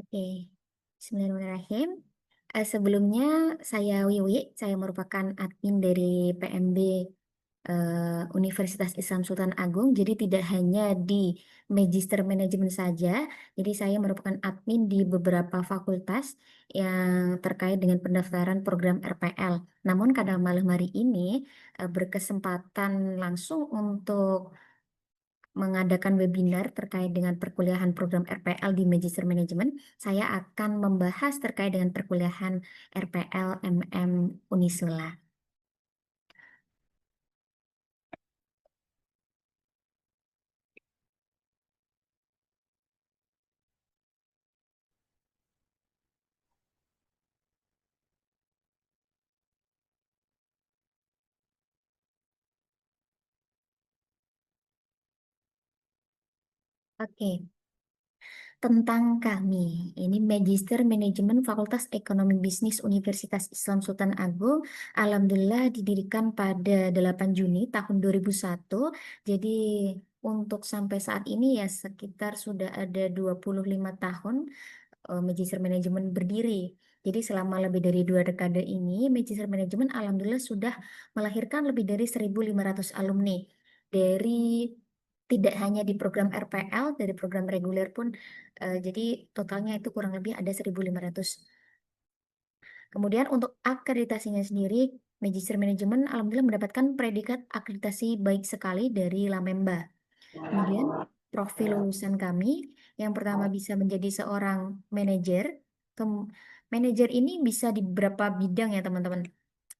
Oke, Bismillahirrahmanirrahim. Sebelumnya saya Wiwi, saya merupakan admin dari PMB Universitas Islam Sultan Agung. Jadi tidak hanya di Magister Manajemen saja, jadi saya merupakan admin di beberapa fakultas yang terkait dengan pendaftaran program RPL. Namun pada malam hari ini berkesempatan langsung untuk mengadakan webinar terkait dengan perkuliahan program RPL di Magister Manajemen. Saya akan membahas terkait dengan perkuliahan RPL MM Unisula. Oke, tentang kami. Ini Magister Manajemen Fakultas Ekonomi Bisnis Universitas Islam Sultan Agung. Alhamdulillah didirikan pada 8 Juni tahun 2001. Jadi untuk sampai saat ini ya sekitar sudah ada 25 tahun Magister Manajemen berdiri. Jadi selama lebih dari 2 dekade ini, Magister Manajemen alhamdulillah sudah melahirkan lebih dari 1.500 alumni. Dari tidak hanya di program RPL, dari program reguler pun, jadi totalnya itu kurang lebih ada 1.500. Kemudian untuk akreditasinya sendiri, Magister Manajemen alhamdulillah mendapatkan predikat akreditasi baik sekali dari Lamemba. Kemudian profil lulusan kami yang pertama bisa menjadi seorang manajer. Kem- Manajer ini bisa di beberapa bidang ya teman-teman.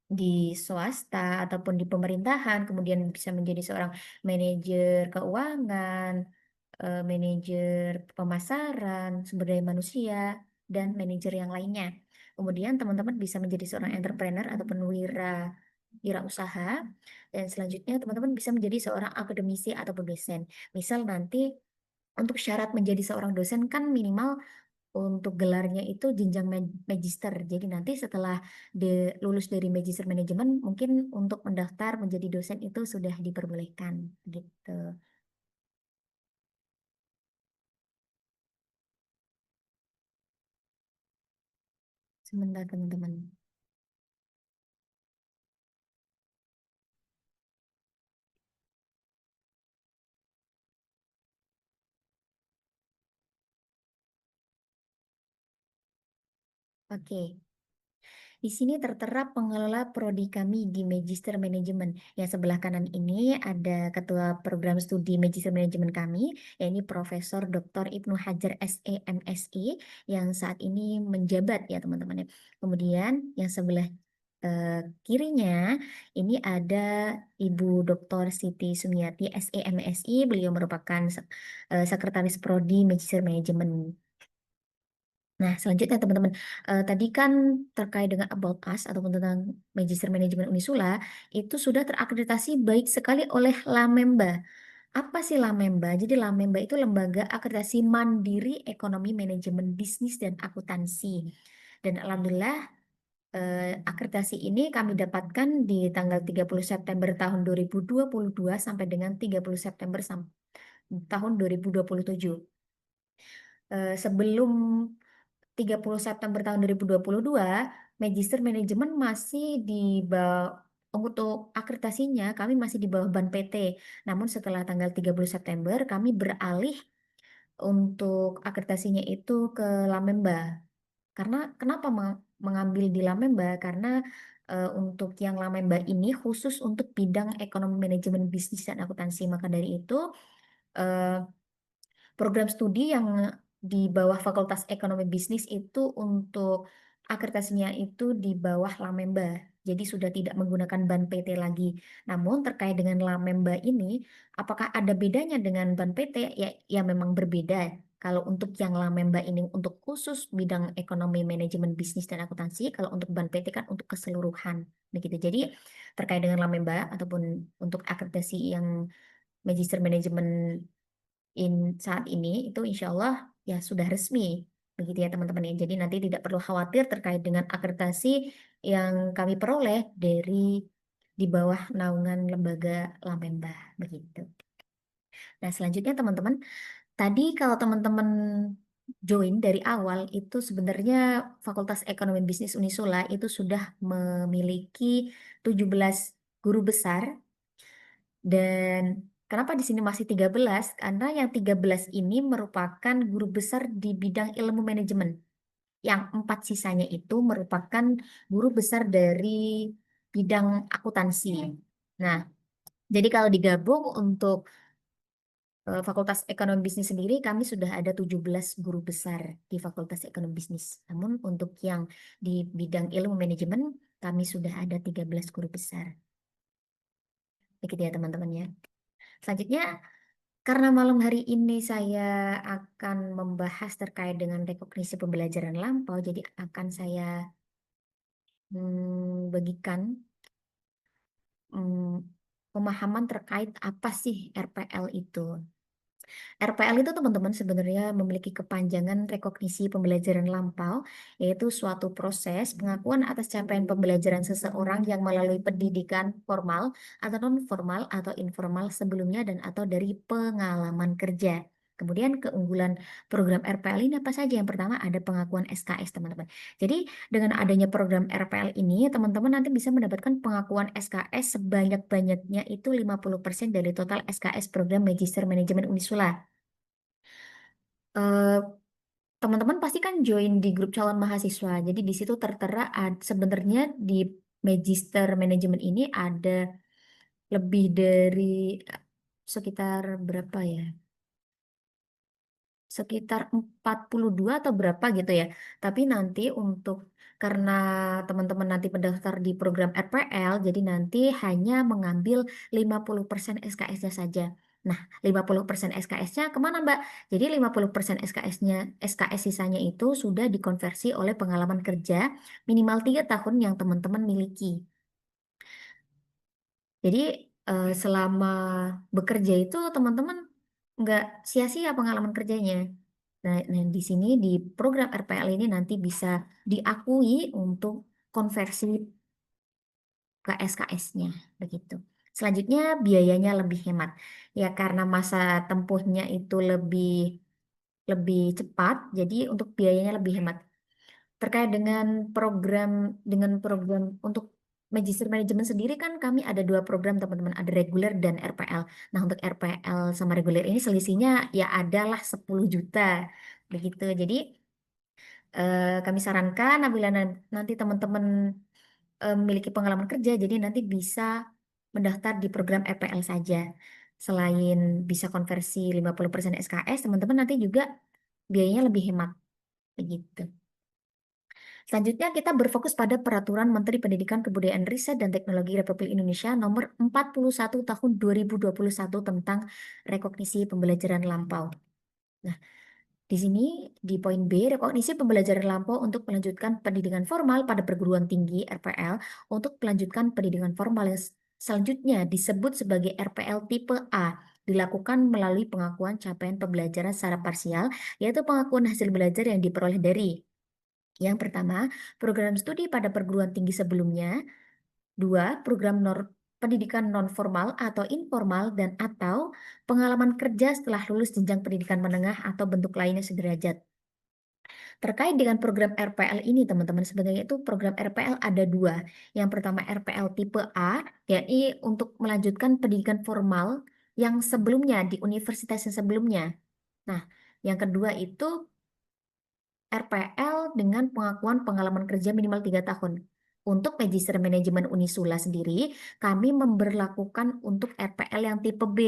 Di swasta ataupun di pemerintahan, kemudian bisa menjadi seorang manajer keuangan, manajer pemasaran, sumber daya manusia, dan manajer yang lainnya. Kemudian teman-teman bisa menjadi seorang entrepreneur ataupun wira usaha. Dan selanjutnya teman-teman bisa menjadi seorang akademisi ataupun dosen. Misal nanti untuk syarat menjadi seorang dosen kan minimal untuk gelarnya itu jenjang magister. Jadi nanti setelah lulus dari magister manajemen, mungkin untuk mendaftar menjadi dosen itu sudah diperbolehkan gitu. Sebentar teman-teman. Oke. Di sini tertera pengelola prodi kami di Magister Manajemen. Yang sebelah kanan ini ada Ketua Program Studi Magister Manajemen kami, yaitu Profesor Dr. Ibnu Hajar SE MSI, yang saat ini menjabat ya teman-teman ya. Kemudian yang sebelah eh, kirinya ini ada Ibu Dr. Siti Sumiati SE MSI. Beliau merupakan Sekretaris Prodi Magister Manajemen. Nah, selanjutnya teman-teman, tadi kan terkait dengan About Us ataupun tentang Magister Manajemen Unisula, itu sudah terakreditasi baik sekali oleh Lamemba. Apa sih Lamemba? Jadi Lamemba itu lembaga akreditasi mandiri ekonomi manajemen bisnis dan akuntansi. Dan alhamdulillah akreditasi ini kami dapatkan di tanggal 30 September tahun 2022 sampai dengan 30 September tahun 2027. Sebelum 30 September tahun 2022, Magister Manajemen masih di bawah, untuk akreditasinya kami masih di bawah BAN PT. Namun setelah tanggal 30 September kami beralih untuk akreditasinya itu ke Lamemba. Karena kenapa mengambil di Lamemba? Karena untuk yang Lamemba ini khusus untuk bidang ekonomi manajemen bisnis dan akuntansi. Maka dari itu eh, program studi yang di bawah Fakultas Ekonomi Bisnis itu untuk akreditasinya itu di bawah Lamemba. Jadi sudah tidak menggunakan BAN PT lagi. Namun terkait dengan Lamemba ini, apakah ada bedanya dengan BAN PT? Ya, ya memang berbeda. Kalau untuk yang Lamemba ini untuk khusus bidang ekonomi manajemen bisnis dan akuntansi, kalau untuk BAN PT kan untuk keseluruhan begitu. Jadi terkait dengan Lamemba ataupun untuk akreditasi yang Magister Manajemen saat ini itu insya Allah ya sudah resmi begitu ya teman-teman ya. Jadi nanti tidak perlu khawatir terkait dengan akreditasi yang kami peroleh dari di bawah naungan lembaga Lamemba begitu. Nah selanjutnya teman-teman, tadi kalau teman-teman join dari awal itu sebenarnya Fakultas Ekonomi Bisnis Unisula itu sudah memiliki 17 guru besar, dan kenapa di sini masih 13? Karena yang 13 ini merupakan guru besar di bidang ilmu manajemen. Yang 4 sisanya itu merupakan guru besar dari bidang akuntansi. Nah, jadi kalau digabung untuk Fakultas Ekonomi Bisnis sendiri, kami sudah ada 17 guru besar di Fakultas Ekonomi Bisnis. Namun untuk yang di bidang ilmu manajemen, kami sudah ada 13 guru besar. Begitu ya teman-teman ya. Selanjutnya, karena malam hari ini saya akan membahas terkait dengan rekognisi pembelajaran lampau, jadi akan saya bagikan mm, pemahaman terkait apa sih RPL itu. RPL itu teman-teman sebenarnya memiliki kepanjangan rekognisi pembelajaran lampau, yaitu suatu proses pengakuan atas capaian pembelajaran seseorang yang melalui pendidikan formal atau non-formal atau informal sebelumnya dan atau dari pengalaman kerja. Kemudian keunggulan program RPL ini apa saja? Yang pertama ada pengakuan SKS teman-teman. Jadi dengan adanya program RPL ini teman-teman nanti bisa mendapatkan pengakuan SKS sebanyak-banyaknya itu 50% dari total SKS program Magister Manajemen Unisula. eh, Teman-teman pasti kan join di grup calon mahasiswa. Jadi di situ tertera sebenarnya di Magister Manajemen ini ada lebih dari sekitar berapa ya? Sekitar 42 atau berapa gitu ya. Tapi nanti untuk karena teman-teman nanti mendaftar di program RPL, jadi nanti hanya mengambil 50% SKS-nya saja. Nah, 50% SKS-nya kemana, Mbak? Jadi 50% SKS-nya, SKS sisanya itu sudah dikonversi oleh pengalaman kerja minimal 3 tahun yang teman-teman miliki. Jadi selama bekerja itu teman-teman nggak sia-sia pengalaman kerjanya. Nah, di sini di program RPL ini nanti bisa diakui untuk konversi ke SKS-nya begitu. Selanjutnya biayanya lebih hemat. Ya karena masa tempuhnya itu lebih lebih cepat, jadi untuk biayanya lebih hemat. Terkait dengan program untuk Magister Manajemen sendiri kan kami ada dua program teman-teman, ada reguler dan RPL. Nah, untuk RPL sama reguler ini selisihnya ya adalah 10 juta begitu. Jadi kami sarankan apabila nanti teman-teman memiliki pengalaman kerja, jadi nanti bisa mendaftar di program RPL saja. Selain bisa konversi 50% SKS, teman-teman nanti juga biayanya lebih hemat begitu. Selanjutnya kita berfokus pada Peraturan Menteri Pendidikan Kebudayaan Riset dan Teknologi Republik Indonesia Nomor 41 Tahun 2021 tentang rekognisi pembelajaran lampau. Nah, di sini di poin B, rekognisi pembelajaran lampau untuk melanjutkan pendidikan formal pada perguruan tinggi RPL untuk melanjutkan pendidikan formal yang selanjutnya disebut sebagai RPL tipe A dilakukan melalui pengakuan capaian pembelajaran secara parsial, yaitu pengakuan hasil belajar yang diperoleh dari yang pertama, program studi pada perguruan tinggi sebelumnya. Dua, program pendidikan non-formal atau informal dan atau pengalaman kerja setelah lulus jenjang pendidikan menengah atau bentuk lainnya sederajat. Terkait dengan program RPL ini, teman-teman, sebenarnya itu program RPL ada dua. Yang pertama RPL tipe A, yakni untuk melanjutkan pendidikan formal yang sebelumnya di universitas yang sebelumnya. Nah, yang kedua itu RPL dengan pengakuan pengalaman kerja minimal 3 tahun. Untuk Magister Manajemen Unisula sendiri, kami memberlakukan untuk RPL yang tipe B,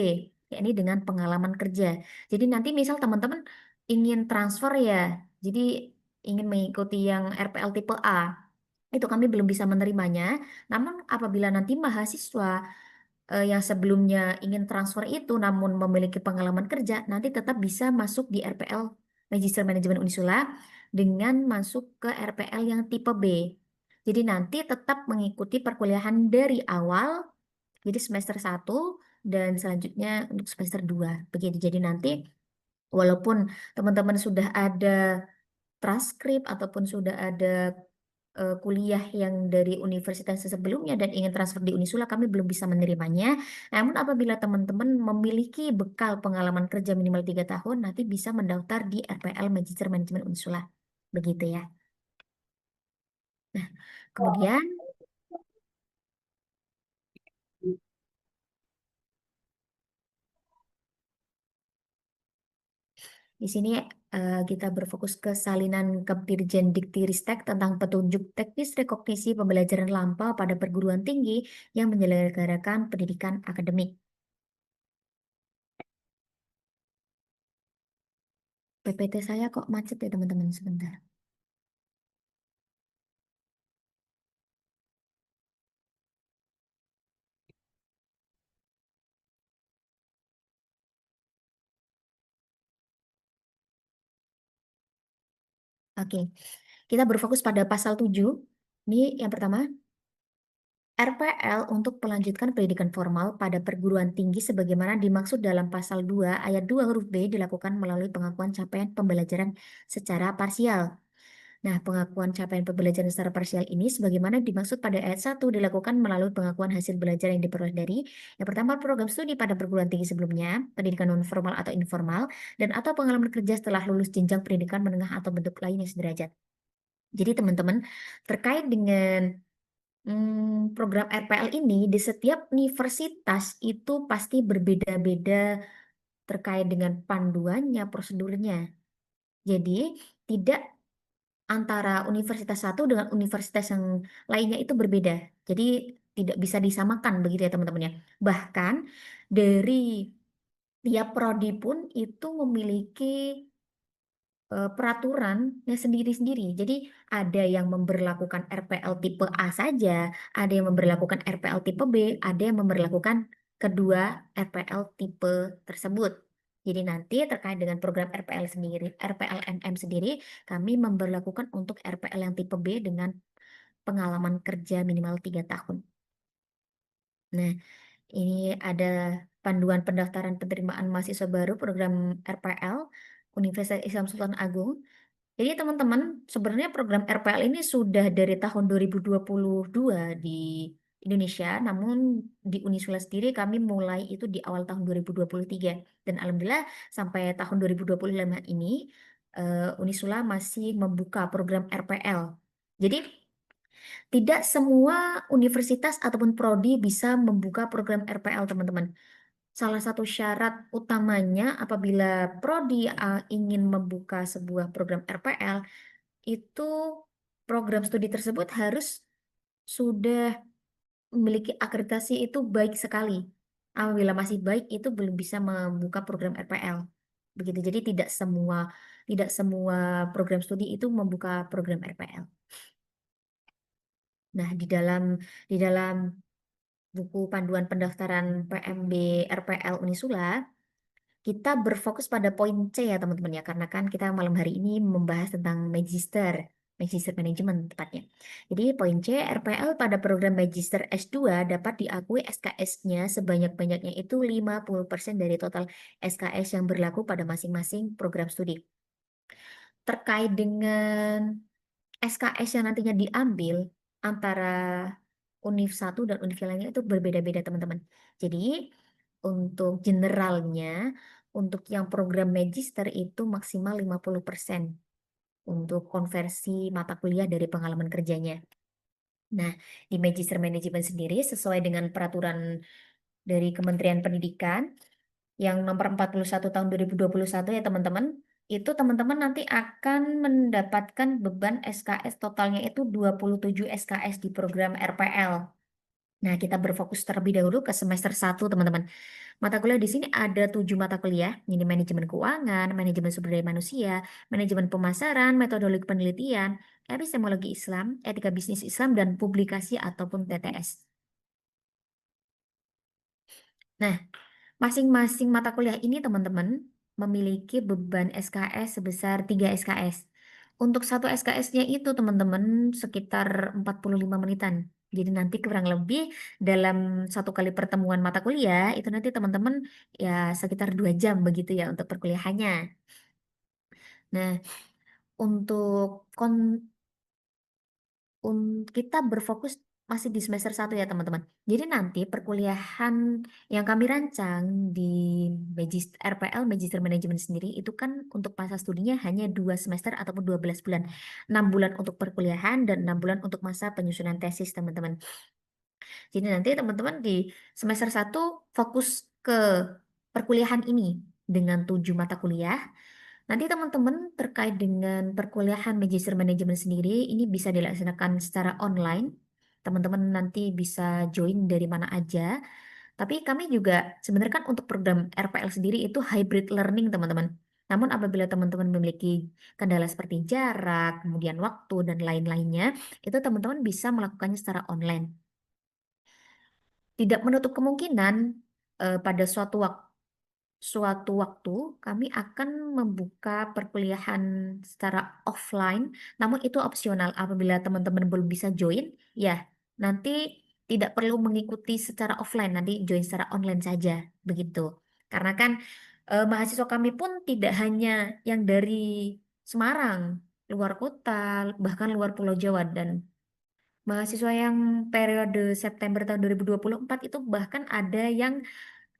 yakni dengan pengalaman kerja. Jadi nanti misal teman-teman ingin transfer ya, jadi ingin mengikuti yang RPL tipe A, itu kami belum bisa menerimanya. Namun apabila nanti mahasiswa yang sebelumnya ingin transfer itu namun memiliki pengalaman kerja, nanti tetap bisa masuk di RPL Magister Manajemen Unisula dengan masuk ke RPL yang tipe B. Jadi nanti tetap mengikuti perkuliahan dari awal, jadi semester 1 dan selanjutnya untuk semester 2. Begitu. Jadi nanti walaupun teman-teman sudah ada transkrip ataupun sudah ada kuliah yang dari universitas sebelumnya dan ingin transfer di Unisula, kami belum bisa menerimanya. Namun apabila teman-teman memiliki bekal pengalaman kerja minimal 3 tahun, nanti bisa mendaftar di RPL Magister Manajemen Unisula. Begitu ya. Nah, kemudian di sini kita berfokus ke salinan Kepdirjen Diktiristek tentang petunjuk teknis rekognisi pembelajaran lampau pada perguruan tinggi yang menyelenggarakan pendidikan akademik. PPT saya kok macet ya teman-teman sebentar. Oke, kita berfokus pada pasal 7. Ini yang pertama, RPL untuk melanjutkan pendidikan formal pada perguruan tinggi sebagaimana dimaksud dalam pasal 2 ayat 2 huruf B dilakukan melalui pengakuan capaian pembelajaran secara parsial. Nah, pengakuan capaian pembelajaran secara parsial ini sebagaimana dimaksud pada ayat 1 dilakukan melalui pengakuan hasil belajar yang diperoleh dari yang pertama program studi pada perguruan tinggi sebelumnya, pendidikan non formal atau informal, dan atau pengalaman kerja setelah lulus jenjang pendidikan menengah atau bentuk lain yang sederajat. Jadi teman-teman, terkait dengan program RPL ini di setiap universitas itu pasti berbeda-beda terkait dengan panduannya, prosedurnya. Jadi tidak antara universitas satu dengan universitas yang lainnya itu berbeda. Jadi tidak bisa disamakan begitu ya teman-teman ya. Bahkan dari tiap prodi pun itu memiliki peraturannya sendiri-sendiri. Jadi ada yang memberlakukan RPL tipe A saja, ada yang memberlakukan RPL tipe B, ada yang memberlakukan kedua RPL tipe tersebut. Jadi nanti terkait dengan program RPL sendiri, RPLMM sendiri, kami memberlakukan untuk RPL yang tipe B dengan pengalaman kerja minimal 3 tahun. Nah, ini ada panduan pendaftaran penerimaan mahasiswa baru program RPL Universitas Islam Sultan Agung. Jadi teman-teman, sebenarnya program RPL ini sudah dari tahun 2022 di Indonesia, namun di Unisula sendiri kami mulai itu di awal tahun 2023. Dan alhamdulillah sampai tahun 2025 ini Unisula masih membuka program RPL. Jadi tidak semua universitas ataupun prodi bisa membuka program RPL, teman-teman. Salah satu syarat utamanya apabila prodi ingin membuka sebuah program RPL itu program studi tersebut harus sudah memiliki akreditasi itu baik sekali. Apabila masih baik itu belum bisa membuka program RPL. Begitu. Jadi tidak semua program studi itu membuka program RPL. Nah, di dalam buku panduan pendaftaran PMB RPL Unisula kita berfokus pada poin C ya teman-teman ya, karena kan kita malam hari ini membahas tentang Magister Manajemen tepatnya. Jadi poin C, RPL pada program Magister S2 dapat diakui SKS-nya sebanyak-banyaknya itu 50% dari total SKS yang berlaku pada masing-masing program studi. Terkait dengan SKS yang nantinya diambil antara Univ satu dan Univ yang lainnya itu berbeda-beda teman-teman. Jadi untuk generalnya, untuk yang program magister itu maksimal 50% untuk konversi mata kuliah dari pengalaman kerjanya. Nah, di Magister Manajemen sendiri sesuai dengan peraturan dari Kementerian Pendidikan yang nomor 41 tahun 2021 ya teman-teman, itu teman-teman nanti akan mendapatkan beban SKS totalnya itu 27 SKS di program RPL. Nah, kita berfokus terlebih dahulu ke semester 1, teman-teman. Mata kuliah di sini ada 7 mata kuliah, ini manajemen keuangan, manajemen sumber daya manusia, manajemen pemasaran, metodologi penelitian, epistemologi Islam, etika bisnis Islam, dan publikasi ataupun TTS. Nah, masing-masing mata kuliah ini teman-teman memiliki beban SKS sebesar 3 SKS. Untuk satu SKS-nya itu teman-teman sekitar 45 menitan. Jadi nanti kurang lebih dalam satu kali pertemuan mata kuliah itu nanti teman-teman ya sekitar 2 jam begitu ya untuk perkuliahannya. Nah, untuk kita berfokus masih di semester satu ya teman-teman. Jadi nanti perkuliahan yang kami rancang di RPL Magister Manajemen sendiri itu kan untuk masa studinya hanya 2 semester ataupun 12 bulan. 6 bulan untuk perkuliahan dan 6 bulan untuk masa penyusunan tesis teman-teman. Jadi nanti teman-teman di semester satu fokus ke perkuliahan ini dengan 7 mata kuliah. Nanti teman-teman terkait dengan perkuliahan Magister Manajemen sendiri ini bisa dilaksanakan secara online. Teman-teman nanti bisa join dari mana aja. Tapi kami juga sebenarnya kan untuk program RPL sendiri itu hybrid learning teman-teman. Namun apabila teman-teman memiliki kendala seperti jarak, kemudian waktu dan lain-lainnya, itu teman-teman bisa melakukannya secara online. Tidak menutup kemungkinan pada suatu waktu kami akan membuka perkuliahan secara offline, namun itu opsional. Apabila teman-teman belum bisa join, ya nanti tidak perlu mengikuti secara offline, nanti join secara online saja, begitu. Karena kan mahasiswa kami pun tidak hanya yang dari Semarang, luar kota, bahkan luar Pulau Jawa dan mahasiswa yang periode September tahun 2024 itu bahkan ada yang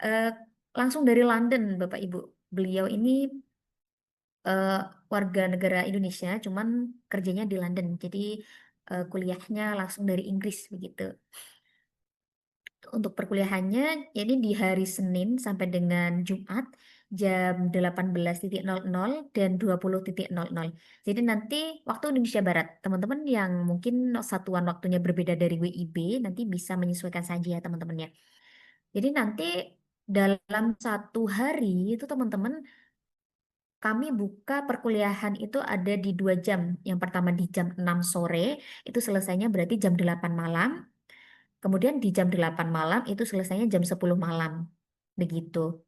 eh, langsung dari London, Bapak Ibu. Beliau ini eh, warga negara Indonesia, cuman kerjanya di London. Jadi kuliahnya langsung dari Inggris begitu. Untuk perkuliahannya, jadi di hari Senin sampai dengan Jumat jam 18.00 dan 20.00. Jadi nanti waktu Indonesia Barat, teman-teman yang mungkin satuan waktunya berbeda dari WIB, nanti bisa menyesuaikan saja ya teman-temannya. Jadi nanti dalam 1 hari itu teman-teman kami buka perkuliahan itu ada di 2 jam. Yang pertama di jam 6 sore, itu selesainya berarti jam 8 malam. Kemudian di jam 8 malam itu selesainya jam 10 malam. Begitu.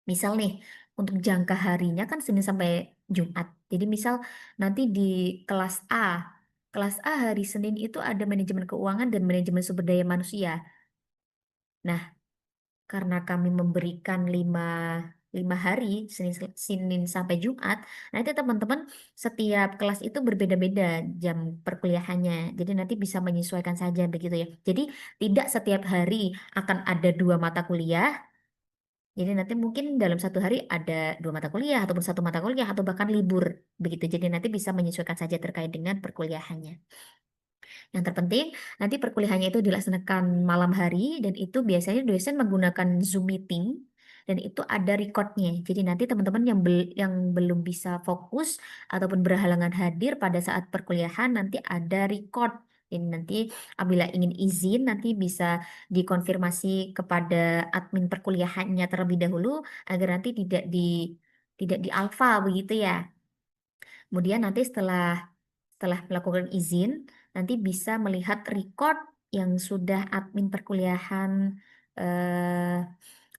Misal nih, untuk jangka harinya kan Senin sampai Jumat. Jadi misal nanti di kelas A. Kelas A hari Senin itu ada manajemen keuangan dan manajemen sumber daya manusia. Nah, karena kami memberikan lima hari Senin sampai Jumat, nanti teman-teman setiap kelas itu berbeda-beda jam perkuliahannya. Jadi nanti bisa menyesuaikan saja begitu ya. Jadi tidak setiap hari akan ada 2 mata kuliah. Jadi nanti mungkin dalam 1 hari ada 2 mata kuliah ataupun 1 mata kuliah atau bahkan libur begitu. Jadi nanti bisa menyesuaikan saja terkait dengan perkuliahannya. Yang terpenting, nanti perkuliahannya itu dilaksanakan malam hari dan itu biasanya dosen menggunakan Zoom meeting dan itu ada recordnya. Jadi nanti teman-teman yang belum bisa fokus ataupun berhalangan hadir pada saat perkuliahan nanti ada record. Jadi nanti apabila ingin izin nanti bisa dikonfirmasi kepada admin perkuliahannya terlebih dahulu agar nanti tidak di alfa begitu ya. Kemudian nanti setelah melakukan izin, nanti bisa melihat record yang sudah admin perkuliahan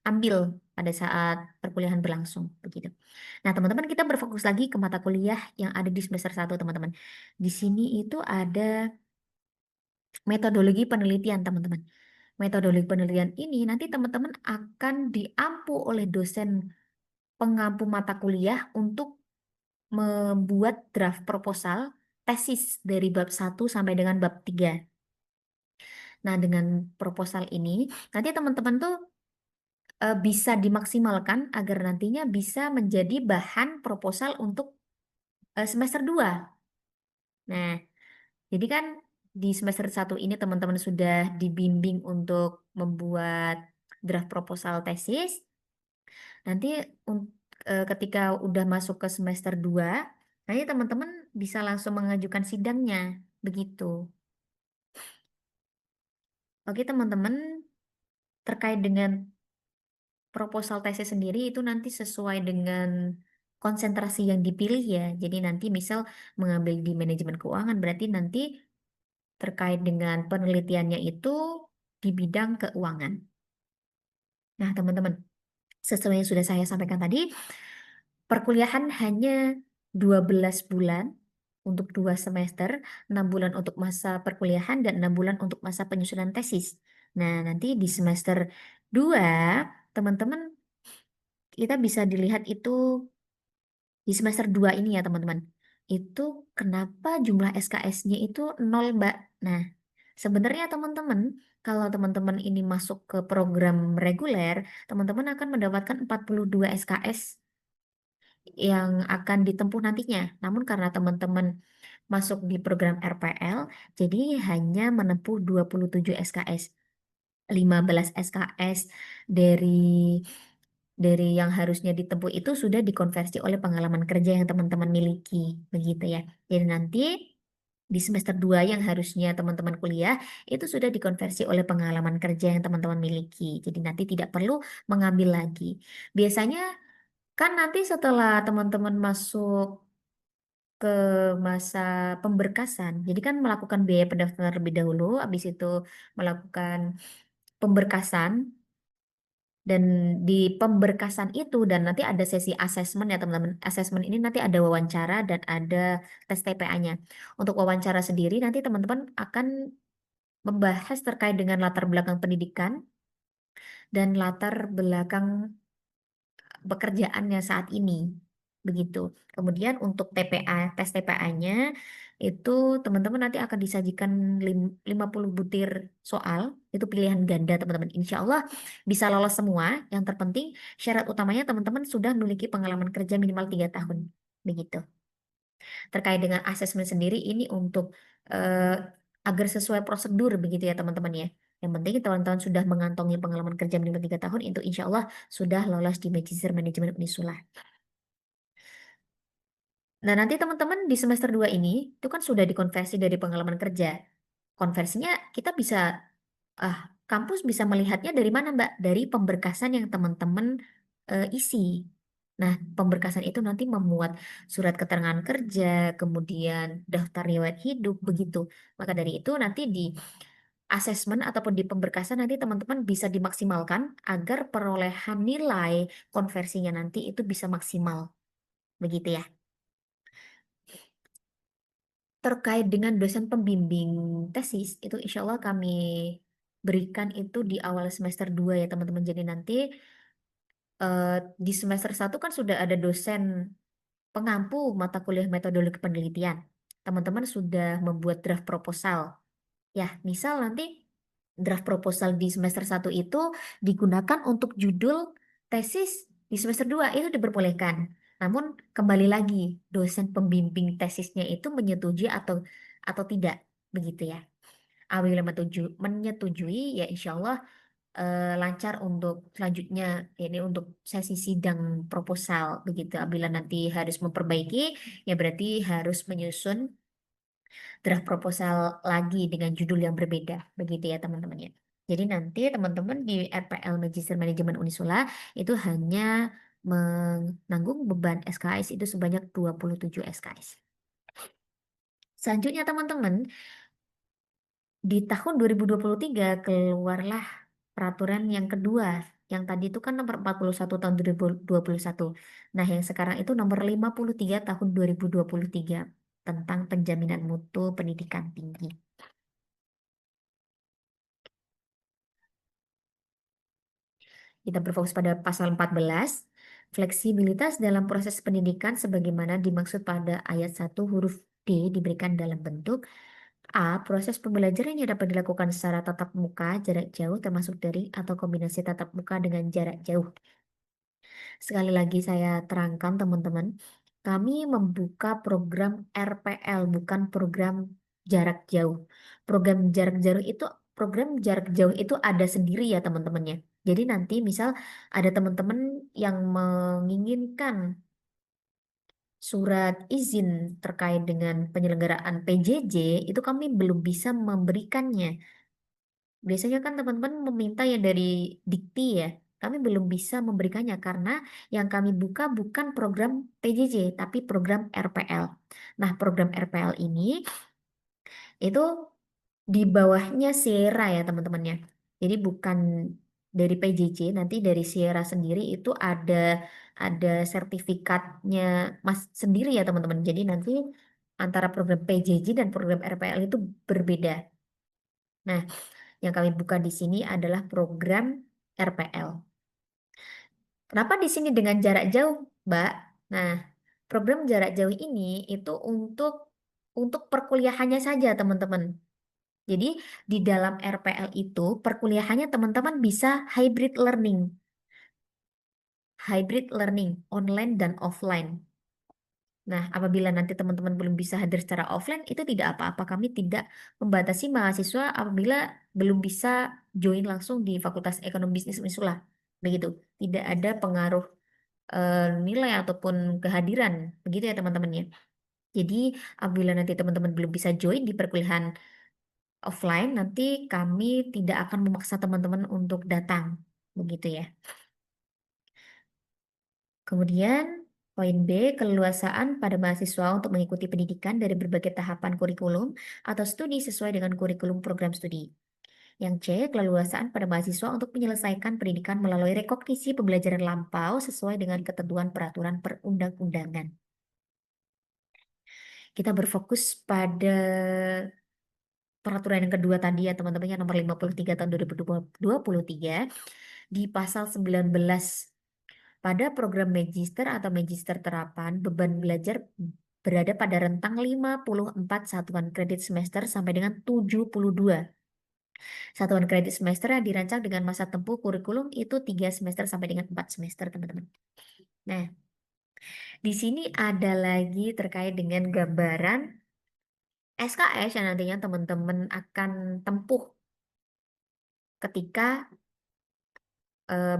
ambil pada saat perkuliahan berlangsung begitu. Nah, teman-teman kita berfokus lagi ke mata kuliah yang ada di semester satu, teman-teman. Di sini itu ada metodologi penelitian, teman-teman. Metodologi penelitian ini nanti teman-teman akan diampu oleh dosen pengampu mata kuliah untuk membuat draft proposal tesis dari bab 1 sampai dengan bab 3. Nah, dengan proposal ini, nanti teman-teman tuh bisa dimaksimalkan agar nantinya bisa menjadi bahan proposal untuk semester 2. Nah, jadi kan di semester satu ini teman-teman sudah dibimbing untuk membuat draft proposal tesis. Nanti ketika udah masuk ke semester 2, nanti teman-teman bisa langsung mengajukan sidangnya. Begitu. Oke, teman-teman, terkait dengan proposal tesis sendiri itu nanti sesuai dengan konsentrasi yang dipilih ya. Jadi nanti misal mengambil di manajemen keuangan berarti nanti terkait dengan penelitiannya itu di bidang keuangan. Nah, teman-teman, sesuai yang sudah saya sampaikan tadi, perkuliahan hanya 12 bulan untuk 2 semester, 6 bulan untuk masa perkuliahan dan 6 bulan untuk masa penyusunan tesis. Nah, nanti di semester 2 teman-teman kita bisa dilihat itu di semester 2 ini ya teman-teman. itu kenapa jumlah SKS-nya itu nol, Mbak? Nah, sebenarnya teman-teman, kalau teman-teman ini masuk ke program reguler, teman-teman akan mendapatkan 42 SKS yang akan ditempuh nantinya. Namun karena teman-teman masuk di program RPL, jadi hanya menempuh 27 SKS. 15 SKS dari yang harusnya ditempuh itu sudah dikonversi oleh pengalaman kerja yang teman-teman miliki, begitu ya. Jadi nanti di semester 2 yang harusnya teman-teman kuliah itu sudah dikonversi oleh pengalaman kerja yang teman-teman miliki. Jadi nanti tidak perlu mengambil lagi. Biasanya kan nanti setelah teman-teman masuk ke masa pemberkasan, jadi kan melakukan biaya pendaftaran terlebih dahulu, habis itu melakukan pemberkasan. Dan di pemberkasan itu dan nanti ada sesi asesmen ya teman-teman. Asesmen ini nanti ada wawancara dan ada tes TPA-nya. Untuk wawancara sendiri nanti teman-teman akan membahas terkait dengan latar belakang pendidikan dan latar belakang pekerjaannya saat ini. Begitu. Kemudian untuk TPA, tes TPA-nya itu teman-teman nanti akan disajikan 50 butir soal. Itu pilihan ganda teman-teman. Insya Allah bisa lolos semua. Yang terpenting syarat utamanya teman-teman sudah memiliki pengalaman kerja minimal 3 tahun. Begitu. Terkait dengan asesmen sendiri ini untuk eh, agar sesuai prosedur begitu ya teman-teman ya. Yang penting teman-teman sudah mengantongi pengalaman kerja minimal 3 tahun itu insya Allah sudah lolos di Magister Manajemen Unisula. Nah, nanti teman-teman di semester 2 ini itu kan sudah dikonversi dari pengalaman kerja. Konversinya kita bisa, ah, kampus bisa melihatnya dari mana, Mbak? Dari pemberkasan yang teman-teman isi. Nah, pemberkasan itu nanti memuat surat keterangan kerja, kemudian daftar riwayat hidup, begitu. Maka dari itu nanti di asesmen ataupun di pemberkasan nanti teman-teman bisa dimaksimalkan agar perolehan nilai konversinya nanti itu bisa maksimal. Begitu ya. Terkait dengan dosen pembimbing tesis, itu insya Allah kami berikan itu di awal semester 2 ya teman-teman. Jadi nanti eh, di semester 1 kan sudah ada dosen pengampu mata kuliah metodologi penelitian. Teman-teman sudah membuat draft proposal. Ya, misal nanti draft proposal di semester 1 itu digunakan untuk judul tesis di semester 2 itu diperbolehkan. Namun kembali lagi, dosen pembimbing tesisnya itu menyetujui atau tidak, begitu ya. Apabila menyetujui, ya insya Allah lancar untuk selanjutnya ini untuk sesi sidang proposal begitu. Apabila nanti harus memperbaiki, ya berarti harus menyusun draft proposal lagi dengan judul yang berbeda, begitu ya teman-teman ya. Jadi nanti teman-teman di RPL Magister Manajemen Unisula itu hanya menanggung beban SKS itu sebanyak 27 SKS. Selanjutnya teman-teman, di tahun 2023 keluarlah peraturan yang kedua. Yang tadi itu kan nomor 41 tahun 2021. Nah, yang sekarang itu nomor 53 tahun 2023 tentang penjaminan mutu pendidikan tinggi. Kita berfokus pada pasal 14, fleksibilitas dalam proses pendidikan sebagaimana dimaksud pada ayat 1 huruf D diberikan dalam bentuk A. Proses pembelajaran yang dapat dilakukan secara tatap muka, jarak jauh, termasuk daring atau kombinasi tatap muka dengan jarak jauh. Sekali lagi saya terangkan teman-teman, kami membuka program RPL, bukan program jarak jauh. Program jarak jauh itu ada sendiri ya teman-temannya. Jadi nanti misal ada teman-teman yang menginginkan surat izin terkait dengan penyelenggaraan PJJ, itu kami belum bisa memberikannya. Biasanya kan teman-teman meminta yang dari Dikti ya. Kami belum bisa memberikannya karena yang kami buka bukan program PJJ, tapi program RPL. Nah, program RPL ini itu di bawahnya Sierra ya teman-temannya. Jadi bukan dari PJJ, nanti dari Sierra sendiri itu ada sertifikatnya Mas sendiri ya teman-teman. Jadi nanti antara program PJJ dan program RPL itu berbeda. Nah, yang kami buka di sini adalah program RPL. Kenapa di sini dengan jarak jauh, Mbak? Nah, Program jarak jauh ini itu untuk perkuliahannya saja, teman-teman. Jadi di dalam RPL itu perkuliahannya teman-teman bisa hybrid learning, online dan offline. Nah, apabila nanti teman-teman belum bisa hadir secara offline, itu tidak apa-apa. Kami tidak membatasi mahasiswa apabila belum bisa join langsung di Fakultas Ekonomi Bisnis Unisula. Begitu. Tidak ada pengaruh nilai ataupun kehadiran. Begitu ya teman-teman ya. Jadi, apabila nanti teman-teman belum bisa join di perkuliahan offline, nanti kami tidak akan memaksa teman-teman untuk datang. Begitu ya. Kemudian, poin B, keleluasaan pada mahasiswa untuk mengikuti pendidikan dari berbagai tahapan kurikulum atau studi sesuai dengan kurikulum program studi. Yang C, keleluasaan pada mahasiswa untuk menyelesaikan pendidikan melalui rekognisi pembelajaran lampau sesuai dengan ketentuan peraturan perundang-undangan. Kita berfokus pada peraturan yang kedua tadi ya teman-teman, yang nomor 53 tahun 2023 di pasal 19. Pada program magister atau magister terapan, beban belajar berada pada rentang 54 satuan kredit semester sampai dengan 72 satuan kredit semester yang dirancang dengan masa tempuh kurikulum itu 3 semester sampai dengan 4 semester, teman-teman. Nah, di sini ada lagi terkait dengan gambaran SKS yang nantinya teman-teman akan tempuh ketika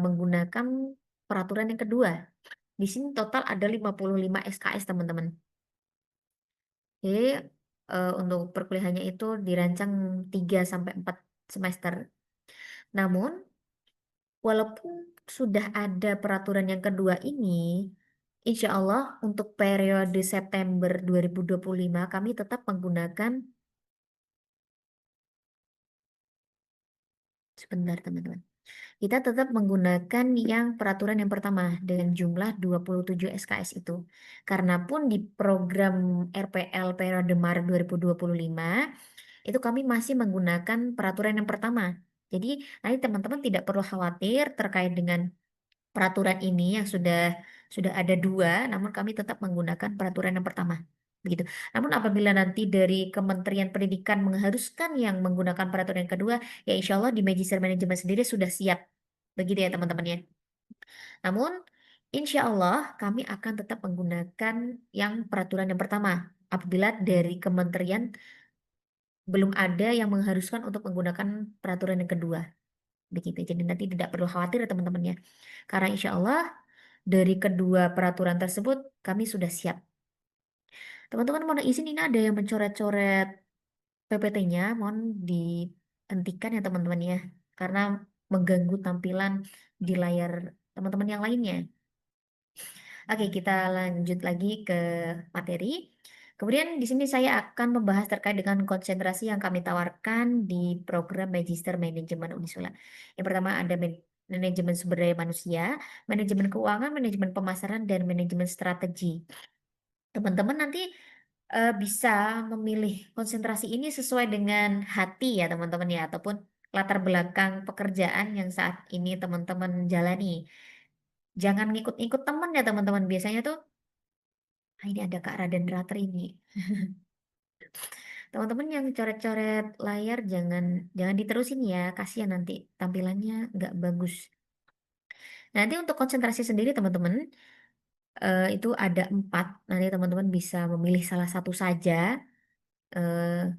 menggunakan peraturan yang kedua. Di sini total ada 55 SKS, teman-teman. Jadi untuk perkuliahannya itu dirancang 3 sampai 4 semester. Namun walaupun sudah ada peraturan yang kedua ini, insya Allah untuk periode September 2025 kami tetap menggunakan, sebentar teman-teman. Kita tetap menggunakan yang peraturan yang pertama dengan jumlah 27 SKS itu. Karena pun di program RPL periode Maret 2025 itu kami masih menggunakan peraturan yang pertama. Jadi nanti teman-teman tidak perlu khawatir terkait dengan peraturan ini yang sudah ada dua, namun kami tetap menggunakan peraturan yang pertama. Begitu. Namun apabila nanti dari Kementerian Pendidikan mengharuskan yang menggunakan peraturan yang kedua, ya insya Allah di Magister Manajemen sendiri sudah siap. Begitu ya teman-teman ya. Namun insya Allah kami akan tetap menggunakan yang peraturan yang pertama. Apabila dari kementerian belum ada yang mengharuskan untuk menggunakan peraturan yang kedua. Begitu. Jadi nanti tidak perlu khawatir ya teman-teman ya. Karena insya Allah dari kedua peraturan tersebut kami sudah siap. Teman-teman mohon izin ini ada yang mencoret-coret PPT-nya, mohon dihentikan ya teman-teman ya. Karena mengganggu tampilan di layar teman-teman yang lainnya. Oke, kita lanjut lagi ke materi. Kemudian di sini saya akan membahas terkait dengan konsentrasi yang kami tawarkan di program Magister Manajemen Unisula. Yang pertama ada manajemen sumber daya manusia, manajemen keuangan, manajemen pemasaran, dan manajemen strategi. Teman-teman nanti bisa memilih konsentrasi ini sesuai dengan hati ya teman-teman ya, ataupun latar belakang pekerjaan yang saat ini teman-teman jalani. Jangan ngikut-ngikut teman ya teman-teman. Biasanya tuh, "Ah, ini ada Kak Raden Ratri ini." Teman-teman yang coret-coret layar jangan diterusin ya, kasihan nanti tampilannya nggak bagus. Nanti untuk konsentrasi sendiri teman-teman itu ada 4. Nanti teman-teman bisa memilih salah satu saja. Eh,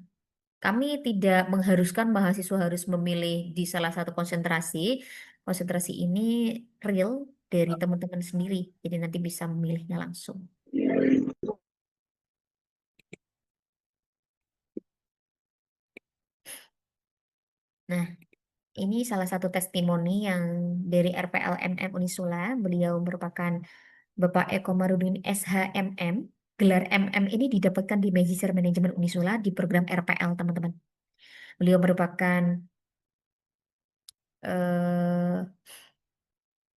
Kami tidak mengharuskan mahasiswa harus memilih di salah satu konsentrasi. Konsentrasi ini real dari teman-teman sendiri, jadi nanti bisa memilihnya langsung. Nah, ini salah satu testimoni yang dari RPL MM Unisula. Beliau merupakan Bapak Eko Marudin SHMM. Gelar MM ini didapatkan di Magister Manajemen Unisula di program RPL, teman-teman. Beliau merupakan eh,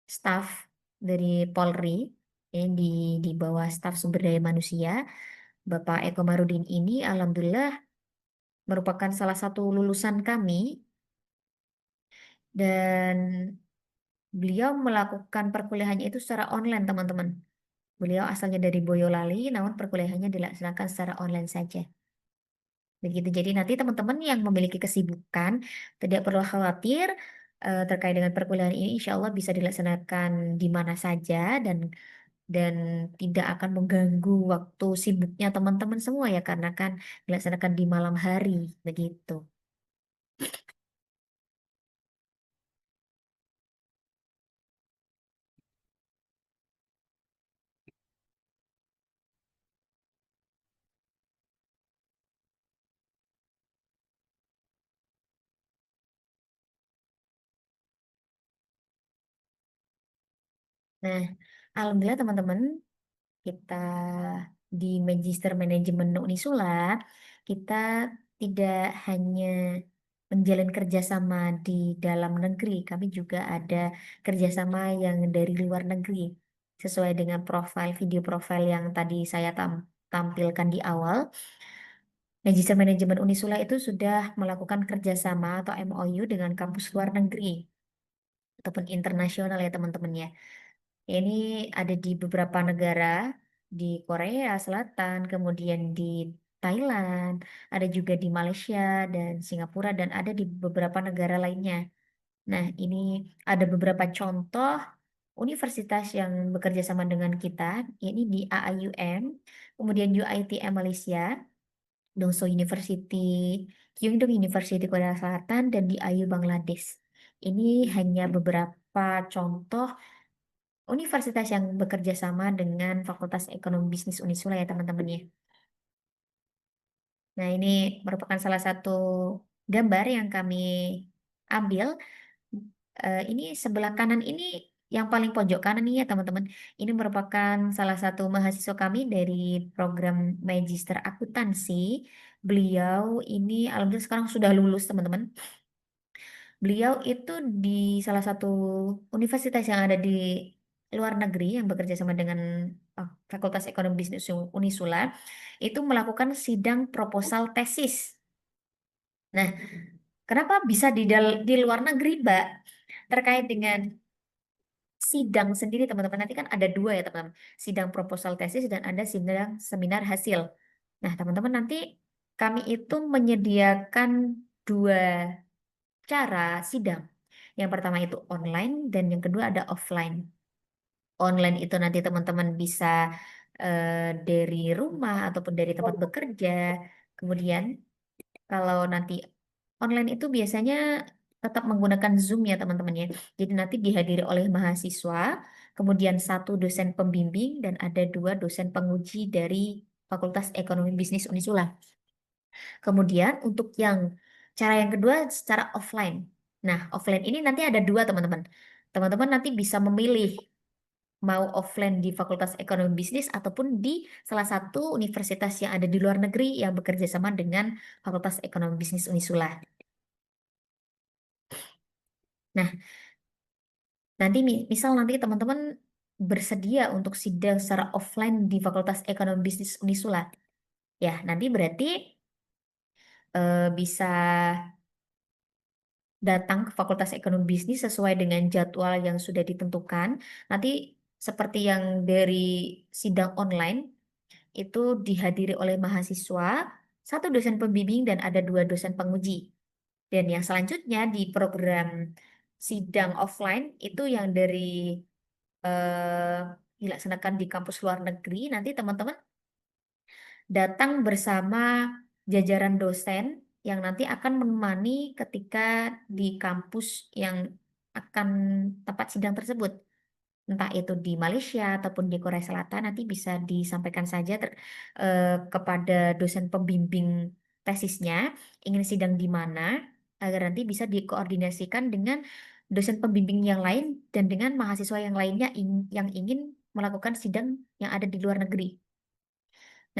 staf dari Polri, di bawah staf sumber daya manusia. Bapak Eko Marudin ini alhamdulillah merupakan salah satu lulusan kami dan beliau melakukan perkuliahannya itu secara online, teman-teman. Beliau asalnya dari Boyolali, namun perkuliahannya dilaksanakan secara online saja. Begitu. Jadi nanti teman-teman yang memiliki kesibukan tidak perlu khawatir terkait dengan perkuliahan ini, insya Allah bisa dilaksanakan di mana saja dan tidak akan mengganggu waktu sibuknya teman-teman semua ya karena kan dilaksanakan di malam hari begitu. Nah, alhamdulillah teman-teman kita di Magister Manajemen Unisula kita tidak hanya menjalin kerjasama di dalam negeri, kami juga ada kerjasama yang dari luar negeri sesuai dengan video profil yang tadi saya tampilkan di awal. Magister Manajemen Unisula itu sudah melakukan kerjasama atau MOU dengan kampus luar negeri ataupun internasional ya teman-teman ya. Ini ada di beberapa negara, di Korea Selatan, kemudian di Thailand, ada juga di Malaysia dan Singapura, dan ada di beberapa negara lainnya. Nah, ini ada beberapa contoh universitas yang bekerja sama dengan kita, ini di AIUM, kemudian UiTM Malaysia, Dongseo University, Kyungdong University Korea Selatan, dan di IU Bangladesh. Ini hanya beberapa contoh universitas yang bekerja sama dengan Fakultas Ekonomi Bisnis Unisula ya teman-teman ya. Nah, ini merupakan salah satu gambar yang kami ambil. Ini sebelah kanan ini yang paling pojok kanan ini ya teman-teman. Ini merupakan salah satu mahasiswa kami dari program Magister Akuntansi. Beliau ini alhamdulillah sekarang sudah lulus teman-teman. Beliau itu di salah satu universitas yang ada di luar negeri yang bekerja sama dengan Fakultas Ekonomi Bisnis Unisula itu melakukan sidang proposal tesis. Nah, kenapa bisa di luar negeri, Mbak? Terkait dengan sidang sendiri, teman-teman, nanti kan ada dua ya, teman-teman. Sidang proposal tesis dan ada sidang seminar hasil. Nah, teman-teman, nanti kami itu menyediakan dua cara sidang. Yang pertama itu online dan yang kedua ada offline. Online itu nanti teman-teman bisa dari rumah ataupun dari tempat bekerja. Kemudian kalau nanti online itu biasanya tetap menggunakan Zoom ya teman-teman ya. Jadi nanti dihadiri oleh mahasiswa, kemudian satu dosen pembimbing dan ada dua dosen penguji dari Fakultas Ekonomi Bisnis Unisula. Kemudian untuk yang cara yang kedua secara offline. Nah, offline ini nanti ada dua teman-teman. Teman-teman nanti bisa memilih mau offline di Fakultas Ekonomi Bisnis ataupun di salah satu universitas yang ada di luar negeri yang bekerja sama dengan Fakultas Ekonomi Bisnis Unisula. Nah, nanti misal nanti teman-teman bersedia untuk sidang secara offline di Fakultas Ekonomi Bisnis Unisula. Ya, nanti berarti bisa datang ke Fakultas Ekonomi Bisnis sesuai dengan jadwal yang sudah ditentukan. Nanti seperti yang dari sidang online itu dihadiri oleh mahasiswa, satu dosen pembimbing dan ada dua dosen penguji. Dan yang selanjutnya di program sidang offline itu yang dari eh, dilaksanakan di kampus luar negeri, nanti teman-teman datang bersama jajaran dosen yang nanti akan menemani ketika di kampus yang akan tempat sidang tersebut. Entah itu di Malaysia ataupun di Korea Selatan, nanti bisa disampaikan saja kepada dosen pembimbing tesisnya ingin sidang di mana agar nanti bisa dikoordinasikan dengan dosen pembimbing yang lain dan dengan mahasiswa yang lainnya yang ingin melakukan sidang yang ada di luar negeri.